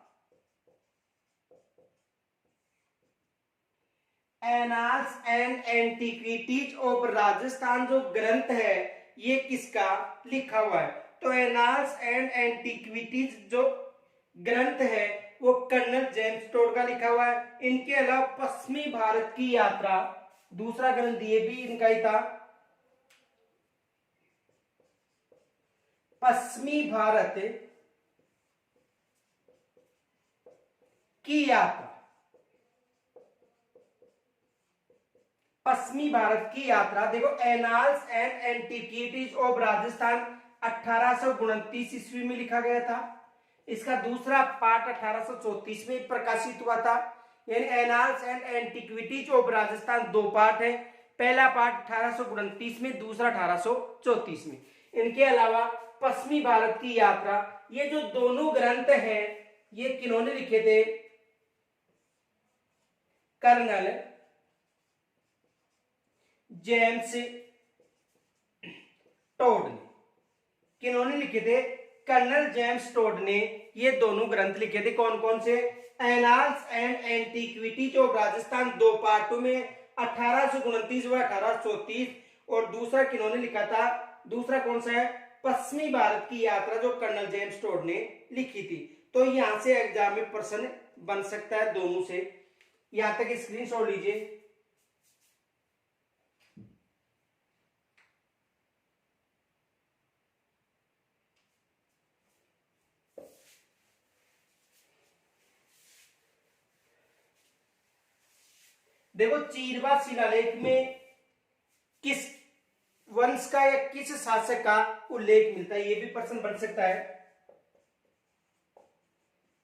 Annals and antiquities of Rajasthan जो ग्रंथ है ये किसका लिखा हुआ है। तो एनाल्स एंड एंटीक्विटीज जो ग्रंथ है वो कर्नल जेम्स टोड का लिखा हुआ है। इनके अलावा पश्चिमी भारत की यात्रा दूसरा ग्रंथ ये भी इनका ही था, पश्चिमी भारत की यात्रा, पश्चिमी भारत की यात्रा। देखो annals and antiquities of Rajasthan 1829 ईस्वी में लिखा गया था। इसका दूसरा पार्ट 1834 में प्रकाशित हुआ था। यानी annals and antiquities of Rajasthan दो पार्ट है, पहला पार्ट 1829 में, दूसरा 1834 में। इनके अलावा पश्चिमी भारत की यात्रा, ये जो दोनों ग्रंथ हैं ये किन्होंने लिखे थे, कर्नल जेम्स टोड ने। किन्होंने लिखे थे, कर्नल जेम्स टोड ने ये दोनों ग्रंथ लिखे थे। कौन कौन से, annals and antiquities of Rajasthan दो पार्टों में 1829 व 1834। और दूसरा किन्होंने लिखा था, दूसरा कौन सा है, पश्चिमी भारत की यात्रा जो कर्नल जेम्स टोड ने लिखी थी। तो यहां से एग्जाम में प्रश्न बन सकता है दोनों से। यहां तक स्क्रीनशॉट लीजिए। देखो चीरवा शिलालेख में किस वंश का या किस शासक का उल्लेख मिलता है, यह भी प्रश्न बन सकता है।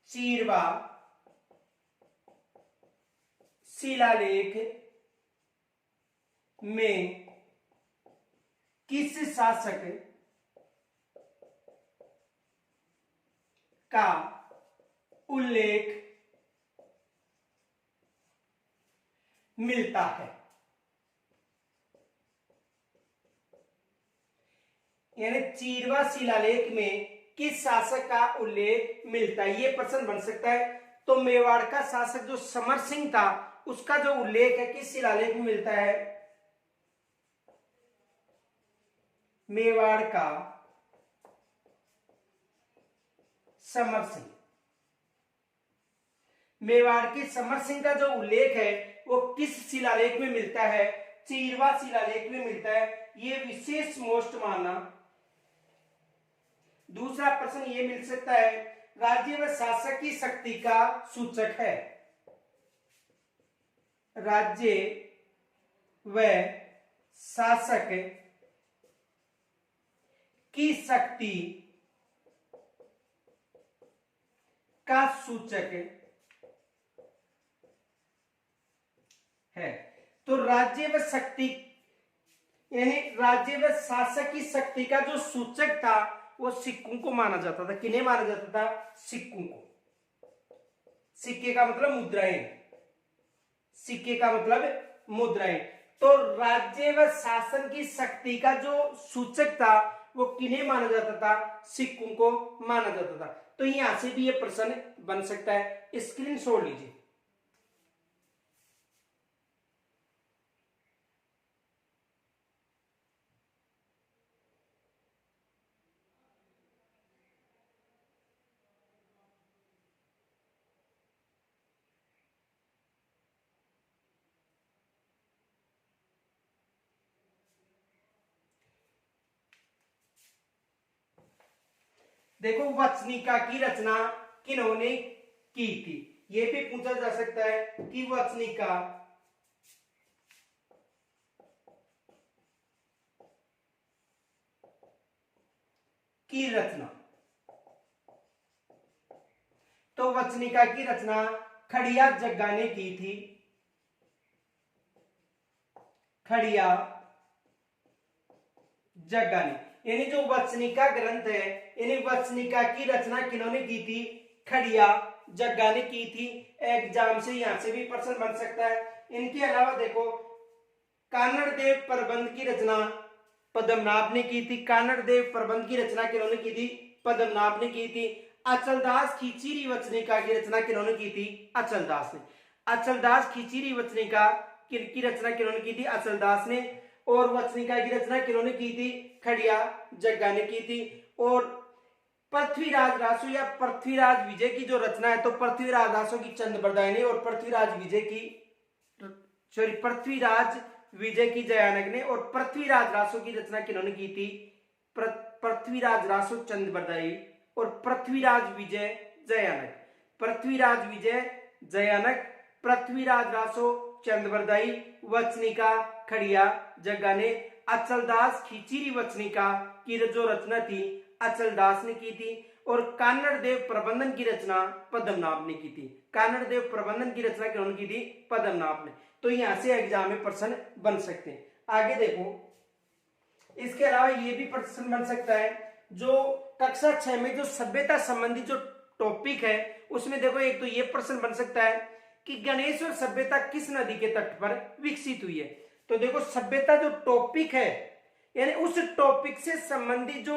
चीरवा शिलालेख में किस शासक का उल्लेख मिलता है। यानी चीरवा शिलालेख में किस शासक का उल्लेख मिलता है, ये प्रश्न बन सकता है। तो मेवाड़ का शासक जो समर सिंह था उसका जो उल्लेख है किस शिलालेख में मिलता है, मेवाड़ का समर सिंह। मेवाड़ के समर सिंह का जो उल्लेख है वो किस शिलालेख में मिलता है, चीरवा शिलालेख में मिलता है। ये विशेष मोस्ट मानना। दूसरा प्रश्न ये मिल सकता है, राज्य व शासक की शक्ति का सूचक है, राज्य व शासक की शक्ति का सूचक है। तो राज्य व शक्ति यानी राज्य व शासक की शक्ति का जो सूचक था वो सिक्कों को माना जाता था। किन्हें माना जाता था, सिक्कों को। सिक्के का मतलब मुद्राएं, सिक्के का मतलब मुद्राएं। तो राज्य व शासन की शक्ति का जो सूचक था वो किन्हें माना जाता था, सिक्कों को माना जाता था। तो यहां से भी ये प्रश्न बन सकता है, स्क्रीनशॉट लीजिए। देखो वचनिका की रचना किन्होंने की थी, ये भी पूछा जा सकता है कि वचनिका की रचना। तो वचनिका की रचना खड़िया जग्गा ने की थी, खड़िया जग्गा ने। यानी जो वचनिका ग्रंथ है, यानी वचनिका की रचना किन्होंने की थी, खड़िया जग्गा ने की थी। एग्जाम से यहां से भी प्रश्न बन सकता है। इनके अलावा देखो कानड़ देव प्रबंध की रचना पद्मनाभ ने की थी, कानड़ देव प्रबंध की रचना किन्होंने की थी, पद्मनाभ ने की थी। अचलदास खिचीरी वचनिका की रचना किन्होंने की थी, अचलदास ने। अचलदास खिचीरी वचनिका की रचना किन्होंने की थी, अचलदास ने। और वचनिका की रचना किन्होंने की थी, खड़िया जग्गा ने की थी। और पृथ्वीराज रासो या पृथ्वीराज विजय की जो रचना है, तो पृथ्वीराज रासो की चंद बरदाई ने, और पृथ्वीराज विजय की पृथ्वीराज विजय की जयानक ने। और पृथ्वीराज रासो की रचना किन्होंने की थी, पृथ्वीराज रासो चंद बरदाई और पृथ्वीराज विजय जयानक। पृथ्वीराज विजय जयानक, पृथ्वीराज रासो चंदबरदाई, वचनिका खड़िया जग्गा ने। अचलदास खिचीरी वचनिका की जो रचना थी अचलदास ने की थी। और कानड़ देव प्रबंधन की रचना पद्मनाभ ने की थी। कानड़ देव प्रबंधन की रचना किन्होंने की थी, पद्मनाभ ने। तो यहां से एग्जाम में प्रश्न बन सकते हैं। आगे देखो, इसके अलावा ये भी प्रश्न बन सकता है, जो कक्षा 6 में जो सभ्यता संबंधी जो टॉपिक है उसमें देखो एक तो ये प्रश्न बन सकता है कि गणेश्वर सभ्यता किस नदी के तट पर विकसित हुई है। तो देखो सभ्यता जो टॉपिक है, यानी उस टॉपिक से संबंधित जो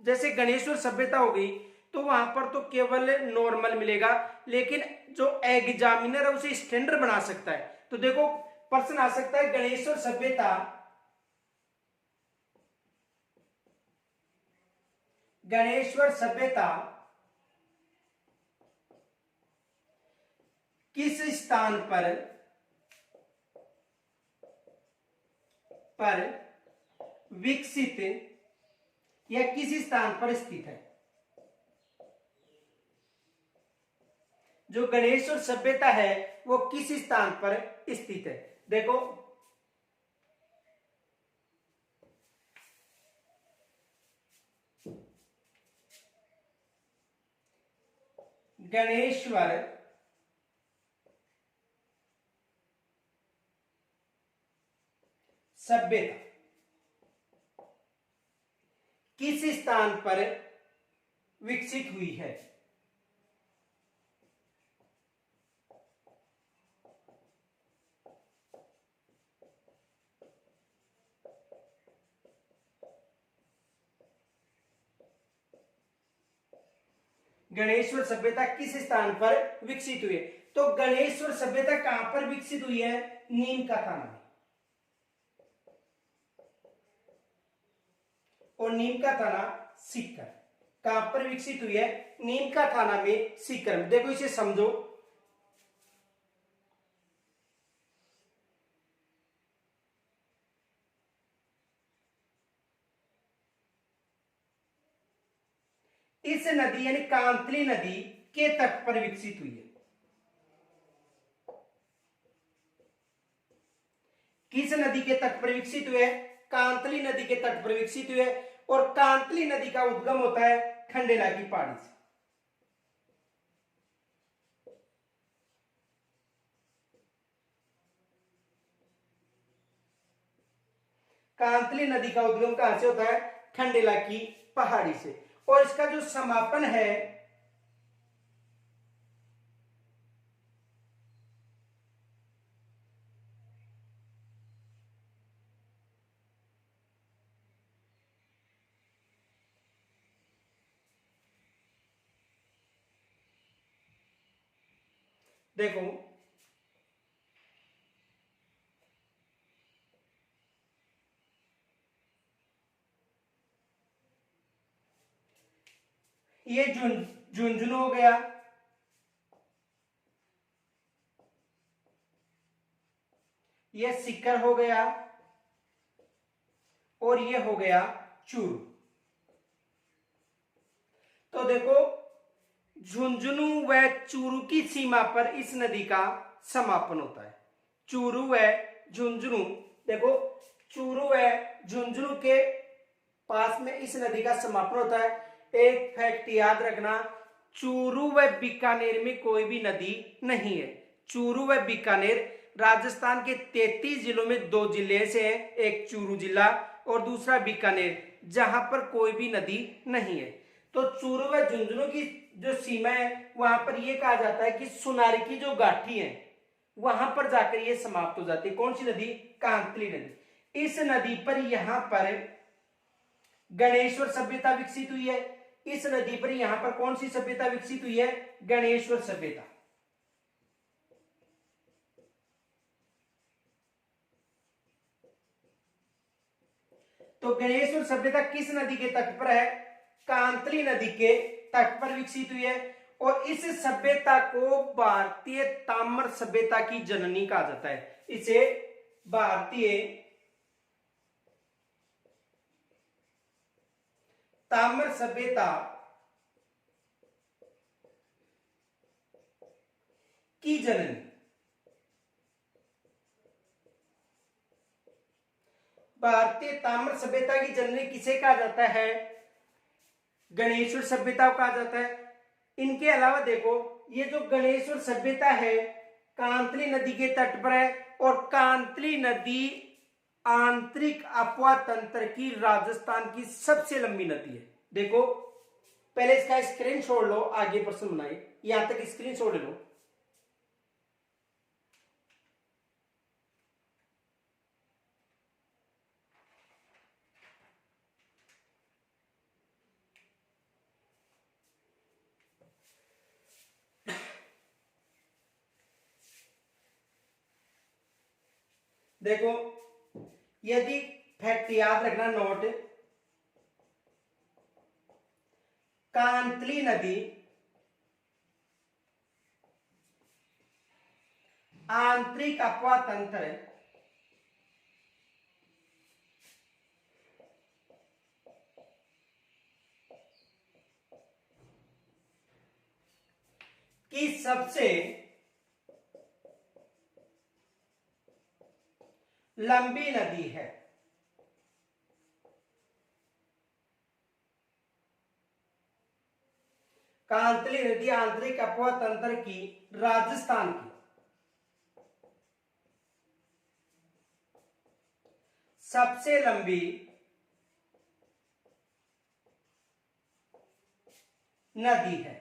जैसे गणेश्वर सभ्यता हो गई तो वहां पर तो केवल नॉर्मल मिलेगा, लेकिन जो एग्जामिनर है उसे स्टैंडर्ड बना सकता है। तो देखो प्रश्न आ सकता है गणेश्वर सभ्यता, गणेश्वर सभ्यता किस स्थान पर विकसित या किस स्थान पर स्थित है। जो गणेश्वर सभ्यता है वो किस स्थान पर स्थित है। देखो गणेश्वर सभ्यता किस स्थान पर विकसित हुई है। गणेश्वर सभ्यता किस स्थान पर विकसित हुई है? तो गणेश्वर सभ्यता कहां पर विकसित हुई है? नीम का थाना में। और नीम का थाना सीकर कहां पर विकसित हुई है? नीम का थाना में, सीकर में। देखो इसे समझो। इस नदी यानी कांतली नदी के तट पर विकसित हुई है। किस नदी के तट पर विकसित हुए? कांतली नदी के तट पर विकसित हुए। और कांतली नदी का उद्गम होता है खंडेला की पहाड़ी से। कांतली नदी का उद्गम कहां से होता है? खंडेला की पहाड़ी से। और इसका जो समापन है देखो, ये झुंझुनू हो गया, ये सीकर हो गया, और ये हो गया चूरू। तो देखो, झुंझुनू व चूरू की सीमा पर इस नदी का समापन होता है। चूरू व झुंझुनू, देखो चूरू व झुंझुनू के पास में इस नदी का समापन होता है। एक फैक्ट याद रखना, चूरू व बीकानेर में कोई भी नदी नहीं है। चूरू व बीकानेर राजस्थान के 33 जिलों में 2 जिले से है, एक चूरू जिला और दूसरा बीकानेर, जहां पर कोई भी नदी नहीं है। तो चूरू व झुंझुनू की जो सीमा है वहां पर यह कहा जाता है कि सुनारी की जो गाठी है वहां पर जाकर यह समाप्त हो जाती है। कौन सी नदी? कांतली नदी। इस नदी पर यहां पर गणेश्वर सभ्यता विकसित हुई है। इस नदी पर यहां पर कौन सी सभ्यता विकसित हुई है? गणेश्वर सभ्यता। तो गणेश्वर सभ्यता किस नदी के तट पर है? कांतली नदी के तट पर विकसित हुई है। और इस सभ्यता को भारतीय ताम्र सभ्यता की जननी कहा जाता है। इसे भारतीय ताम्र सभ्यता की जननी, भारतीय ताम्र सभ्यता की जननी किसे कहा जाता है? गणेश्वर सभ्यता को कहा जाता है। इनके अलावा देखो, ये जो गणेश्वर सभ्यता है कांतली नदी के तट पर है, और कांतली नदी आंतरिक अपवा तंत्र की राजस्थान की सबसे लंबी नदी है। देखो, पहले इसका स्क्रीनशॉट लो, आगे प्रश्न बनाए, यहां तक स्क्रीनशॉट ले लो। देखो, यदि फैक्ट याद रखना, नोट, कांतली नदी आंतरिक अपवा तंत्र की सबसे लंबी नदी है। कांतली नदी आंतरिक अपवा तंत्र की राजस्थान की सबसे लंबी नदी है।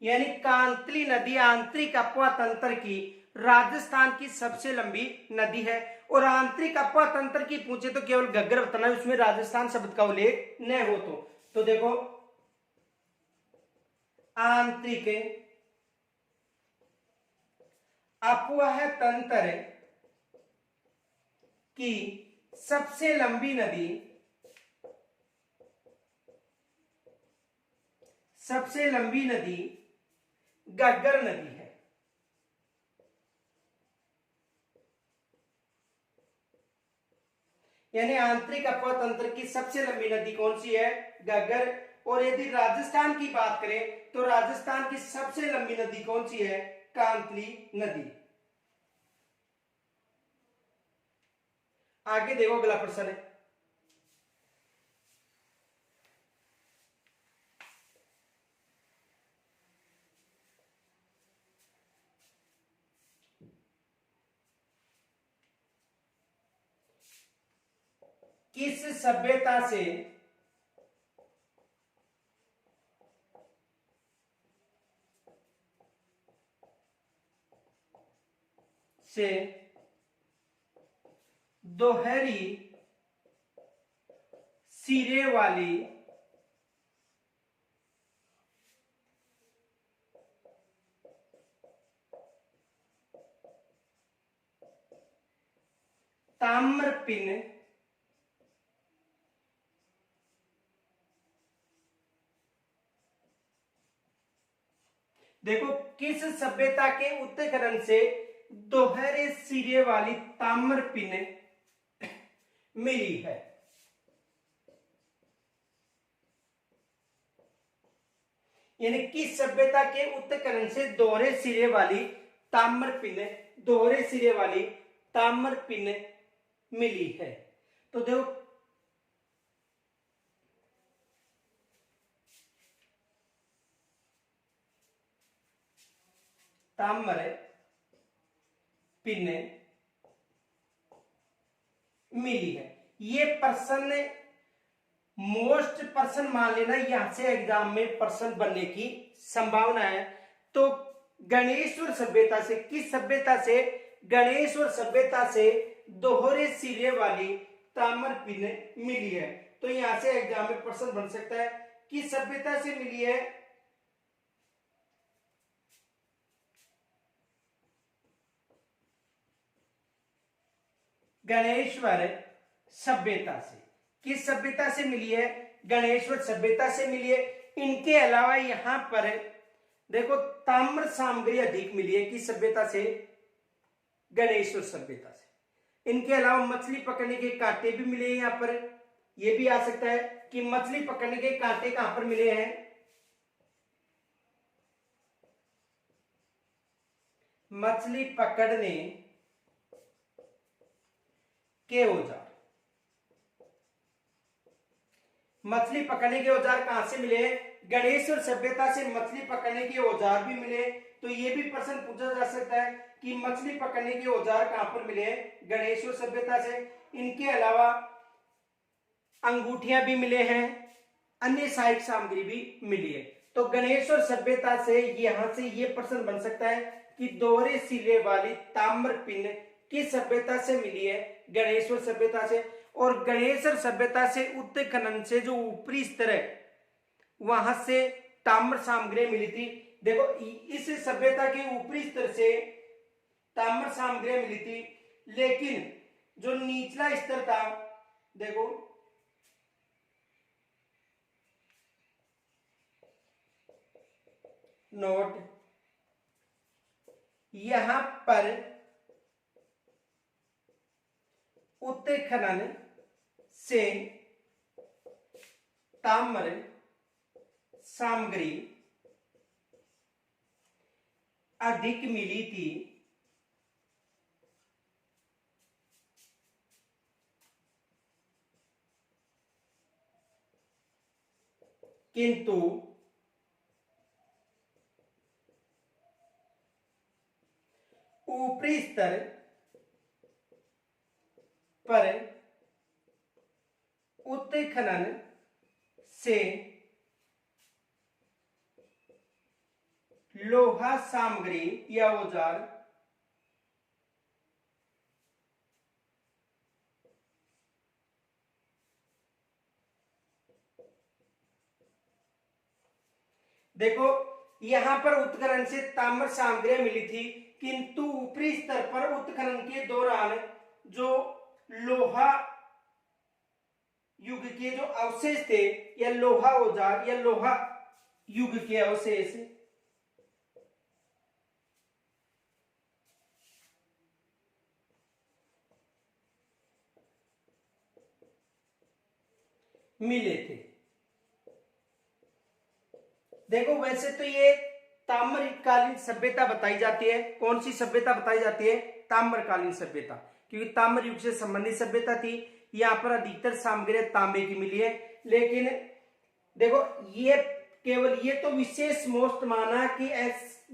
यानी कांतली नदी आंतरिक अपवा तंत्र की राजस्थान की सबसे लंबी नदी है। और आंतरिक अपवा तंत्र की पूछे तो केवल घग्गर बताना, उसमें राजस्थान शब्द का उल्लेख न हो। तो देखो, आंतरिक अपवाह तंत्र की सबसे लंबी नदी, सबसे लंबी नदी घग्गर नदी है। यानी आंतरिक अपवाह तंत्र की सबसे लंबी नदी कौन सी है? घग्गर। और यदि राजस्थान की बात करें तो राजस्थान की सबसे लंबी नदी कौन सी है? कांतली नदी। आगे देखो अगला प्रश्न है, किस सभ्यता से दोहरी सिरे वाली ताम्र पिन देखो किस सभ्यता के उत्खनन से दोहरे सिरे वाली ताम्र पिन मिली है? यानी किस सभ्यता के उत्खनन से दोहरे सिरे वाली ताम्र पिन, दोहरे सिरे वाली ताम्र पिन मिली है? तो देखो ताम्र पिन मिली है। ये प्रश्न मोस्ट पर्सन मान लेना, यहां से एग्जाम में पर्सन बनने की संभावना है। तो गणेश्वर सभ्यता से, किस सभ्यता से? गणेश्वर सभ्यता से दोहरे सिरे वाली ताम्र पिन मिली है। तो यहां से एग्जाम में पर्सन बन सकता है, किस सभ्यता से मिली है? गणेश्वर सभ्यता से। किस सभ्यता से मिली है? गणेश्वर सभ्यता से मिली है। इनके अलावा यहां पर देखो ताम्र सामग्री अधिक मिली है, किस सभ्यता से? गणेश्वर सभ्यता से। इनके अलावा मछली पकड़ने के कांटे भी मिले हैं यहां पर। यह भी आ सकता है कि मछली पकड़ने के कांटे कहां पर मिले हैं? मछली पकड़ने के औजार, मछली पकड़ने के औजार कहां से मिले? गणेश्वर सभ्यता से मछली पकड़ने के औजार भी मिले। तो ये भी प्रश्न पूछा जा सकता है कि मछली पकड़ने के औजार कहां पर मिले? गणेश्वर सभ्यता से। इनके अलावा अंगूठियां भी मिले हैं, अन्य सहायक सामग्री भी मिली है। तो गणेश्वर सभ्यता से यहां से ये प्रश्न बन सकता है कि दोहरे सिरे वाली ताम्र पिन किस सभ्यता से मिली है? गणेश्वर सभ्यता से। और गणेश्वर सभ्यता से उत्खनन से जो ऊपरी स्तर है वहां से ताम्र सामग्री मिली थी। देखो इस सभ्यता के ऊपरी स्तर से ताम्र सामग्री मिली थी, लेकिन जो निचला स्तर था, देखो नोट, यहां पर उत्खनन से ताम्र सामग्री अधिक मिली थी, किंतु ऊपरी स्तर पर उत्खनन से लोहा सामग्री या औजार देखो यहाँ पर उत्खनन से ताम्र सामग्रियां मिली थी, किंतु ऊपरी स्तर पर उत्खनन के दौरान जो लोहा युग के जो अवशेष थे या लोहा औजार या लोहा युग के अवशेष मिले थे। देखो वैसे तो ये ताम्रकालीन सभ्यता बताई जाती है। कौन सी सभ्यता बताई जाती है? ताम्रकालीन सभ्यता, क्योंकि ताम्र युग से संबंधित सभ्यता थी। यहाँ पर अधिकतर सामग्री तांबे की मिली है। लेकिन देखो ये केवल ये तो विशेष मोस्ट माना कि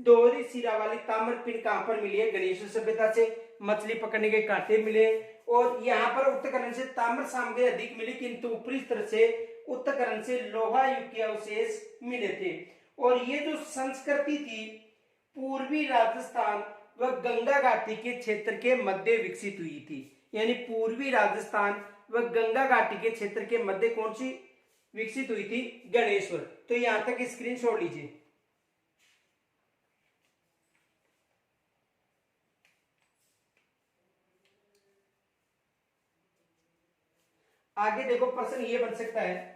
दोहरी सिरा वाली ताम्र पिंड कहां पर मिली है? गणेश सभ्यता से मछली पकड़ने के कांटे मिले, और यहाँ पर उत्खनन से ताम्र सामग्री अधिक मिली, किंतु ऊपरी स्तर से उत्खनन से लोहा युग के अवशेष मिले थे। और ये जो संस्कृति थी पूर्वी राजस्थान व गंगा घाटी के क्षेत्र के मध्य विकसित हुई थी। यानी पूर्वी राजस्थान व गंगा घाटी के क्षेत्र के मध्य कौन सी विकसित हुई थी? गणेश्वर। तो यहां तक स्क्रीनशॉट लीजिए। आगे देखो प्रश्न ये बन सकता है,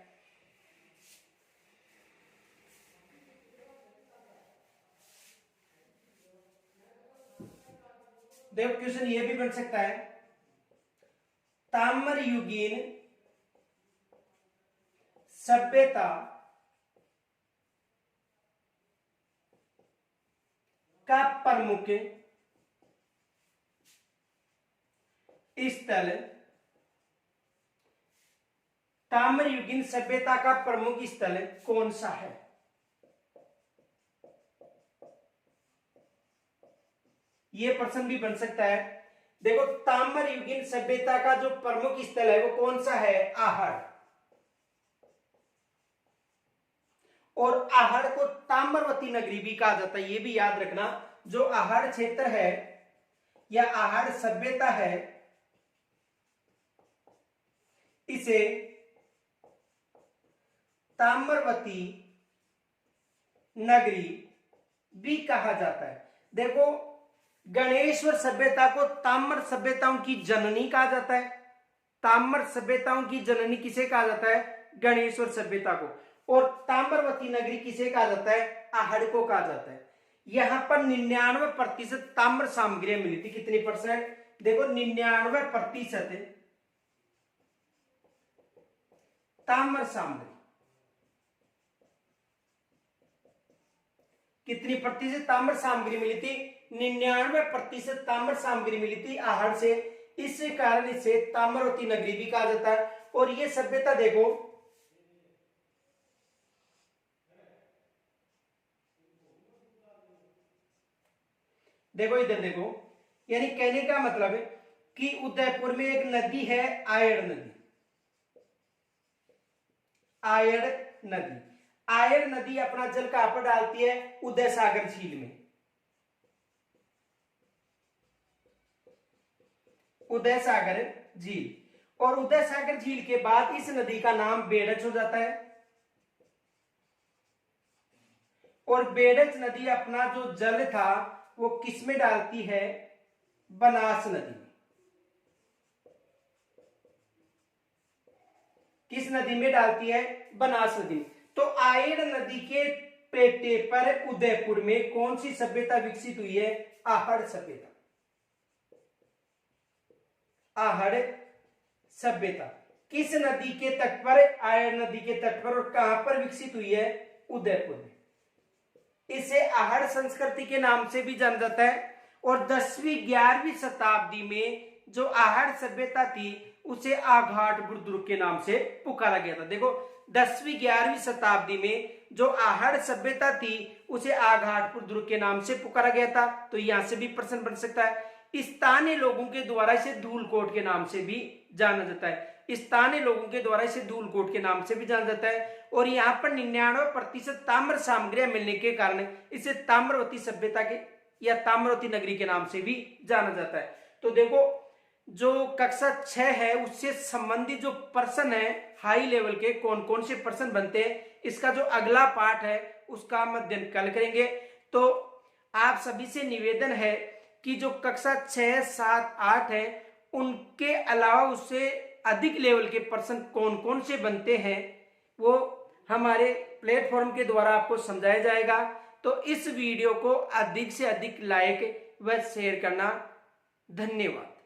देखो क्वेश्चन ये भी बन सकता है, ताम्र युगीन सभ्यता का प्रमुख स्थल, ताम्र युगीन सभ्यता का प्रमुख स्थल कौन सा है? यह प्रश्न भी बन सकता है। देखो ताम्र युगीन सभ्यता का जो प्रमुख स्थल है वो कौन सा है? आहड़। और आहड़ को ताम्रवती नगरी भी कहा जाता है, ये भी याद रखना। जो आहड़ क्षेत्र है या आहड़ सभ्यता है, इसे ताम्रवती नगरी भी कहा जाता है। देखो गणेश्वर सभ्यता को ताम्र सभ्यताओं की जननी कहा जाता है। ताम्र सभ्यताओं की जननी किसे कहा जाता है? गणेश्वर सभ्यता को। और ताम्रवती नगरी किसे कहा जाता है? आहड़ को कहा जाता है। यहां पर 99% ताम्र सामग्रियां मिली थी। कितनी परसेंट? देखो 99% ताम्र सामग्री। कितनी प्रतिशत ताम्र सामग्री मिली थी? 99% ताम्र सामग्री मिली थी आहड़ से। इस कारण इसे ताम्रवती नगरी भी कहा जाता है। और यह सभ्यता देखो इधर देखो, यानी कहने का मतलब है कि उदयपुर में एक नदी है आयड़ नदी। आयड़ नदी, आयड़ नदी अपना जल कहां पर डालती है? उदय सागर झील में। उदय सागर झील। और उदय सागर झील के बाद इस नदी का नाम बेड़च हो जाता है। और बेड़च नदी अपना जो जल था वो किस में डालती है? बनास नदी में। किस नदी में डालती है? बनास नदी में। तो आयड़ नदी के पेटे पर उदयपुर में कौन सी सभ्यता विकसित हुई है? आहड़ सभ्यता। आहड़ सभ्यता किस नदी के तट पर? आयड़ नदी के तट पर। और कहां पर विकसित हुई है? उदयपुर में। इसे आहड़ संस्कृति के नाम से भी जाना जाता है। और 10वीं 11वीं शताब्दी में जो आहड़ सभ्यता थी उसे आघाट बुर्दुर्ग के नाम से पुकारा गया था। देखो 10वीं 11वीं शताब्दी में जो आहड़ सभ्यता थी उसे आघाट बुर्दुर्ग के नाम से पुकारा गया था। तो यहां से भी प्रश्न बन सकता है। स्थानीय लोगों के द्वारा इसे धूलकोट के नाम से भी जाना जाता है। स्थानीय लोगों के द्वारा इसे धूलकोट के नाम से भी जाना जाता है। और यहाँ पर 99% ताम्र सामग्रियां मिलने के कारण इसे ताम्रवती सभ्यता के या ताम्रवती नगरी के नाम से भी जाना जाता है। तो देखो जो कक्षा 6 है उससे संबंधित जो प्रश्न है हाई लेवल के, कौन कौन से प्रश्न बनते हैं, इसका जो अगला पार्ट है उसका हम अध्ययन कल करेंगे। तो आप सभी से निवेदन है कि जो कक्षा 6, 7, 8 है उनके अलावा उससे अधिक लेवल के प्रश्न कौन कौन से बनते हैं वो हमारे प्लेटफॉर्म के द्वारा आपको समझाया जाएगा। तो इस वीडियो को अधिक से अधिक लाइक व शेयर करना। धन्यवाद।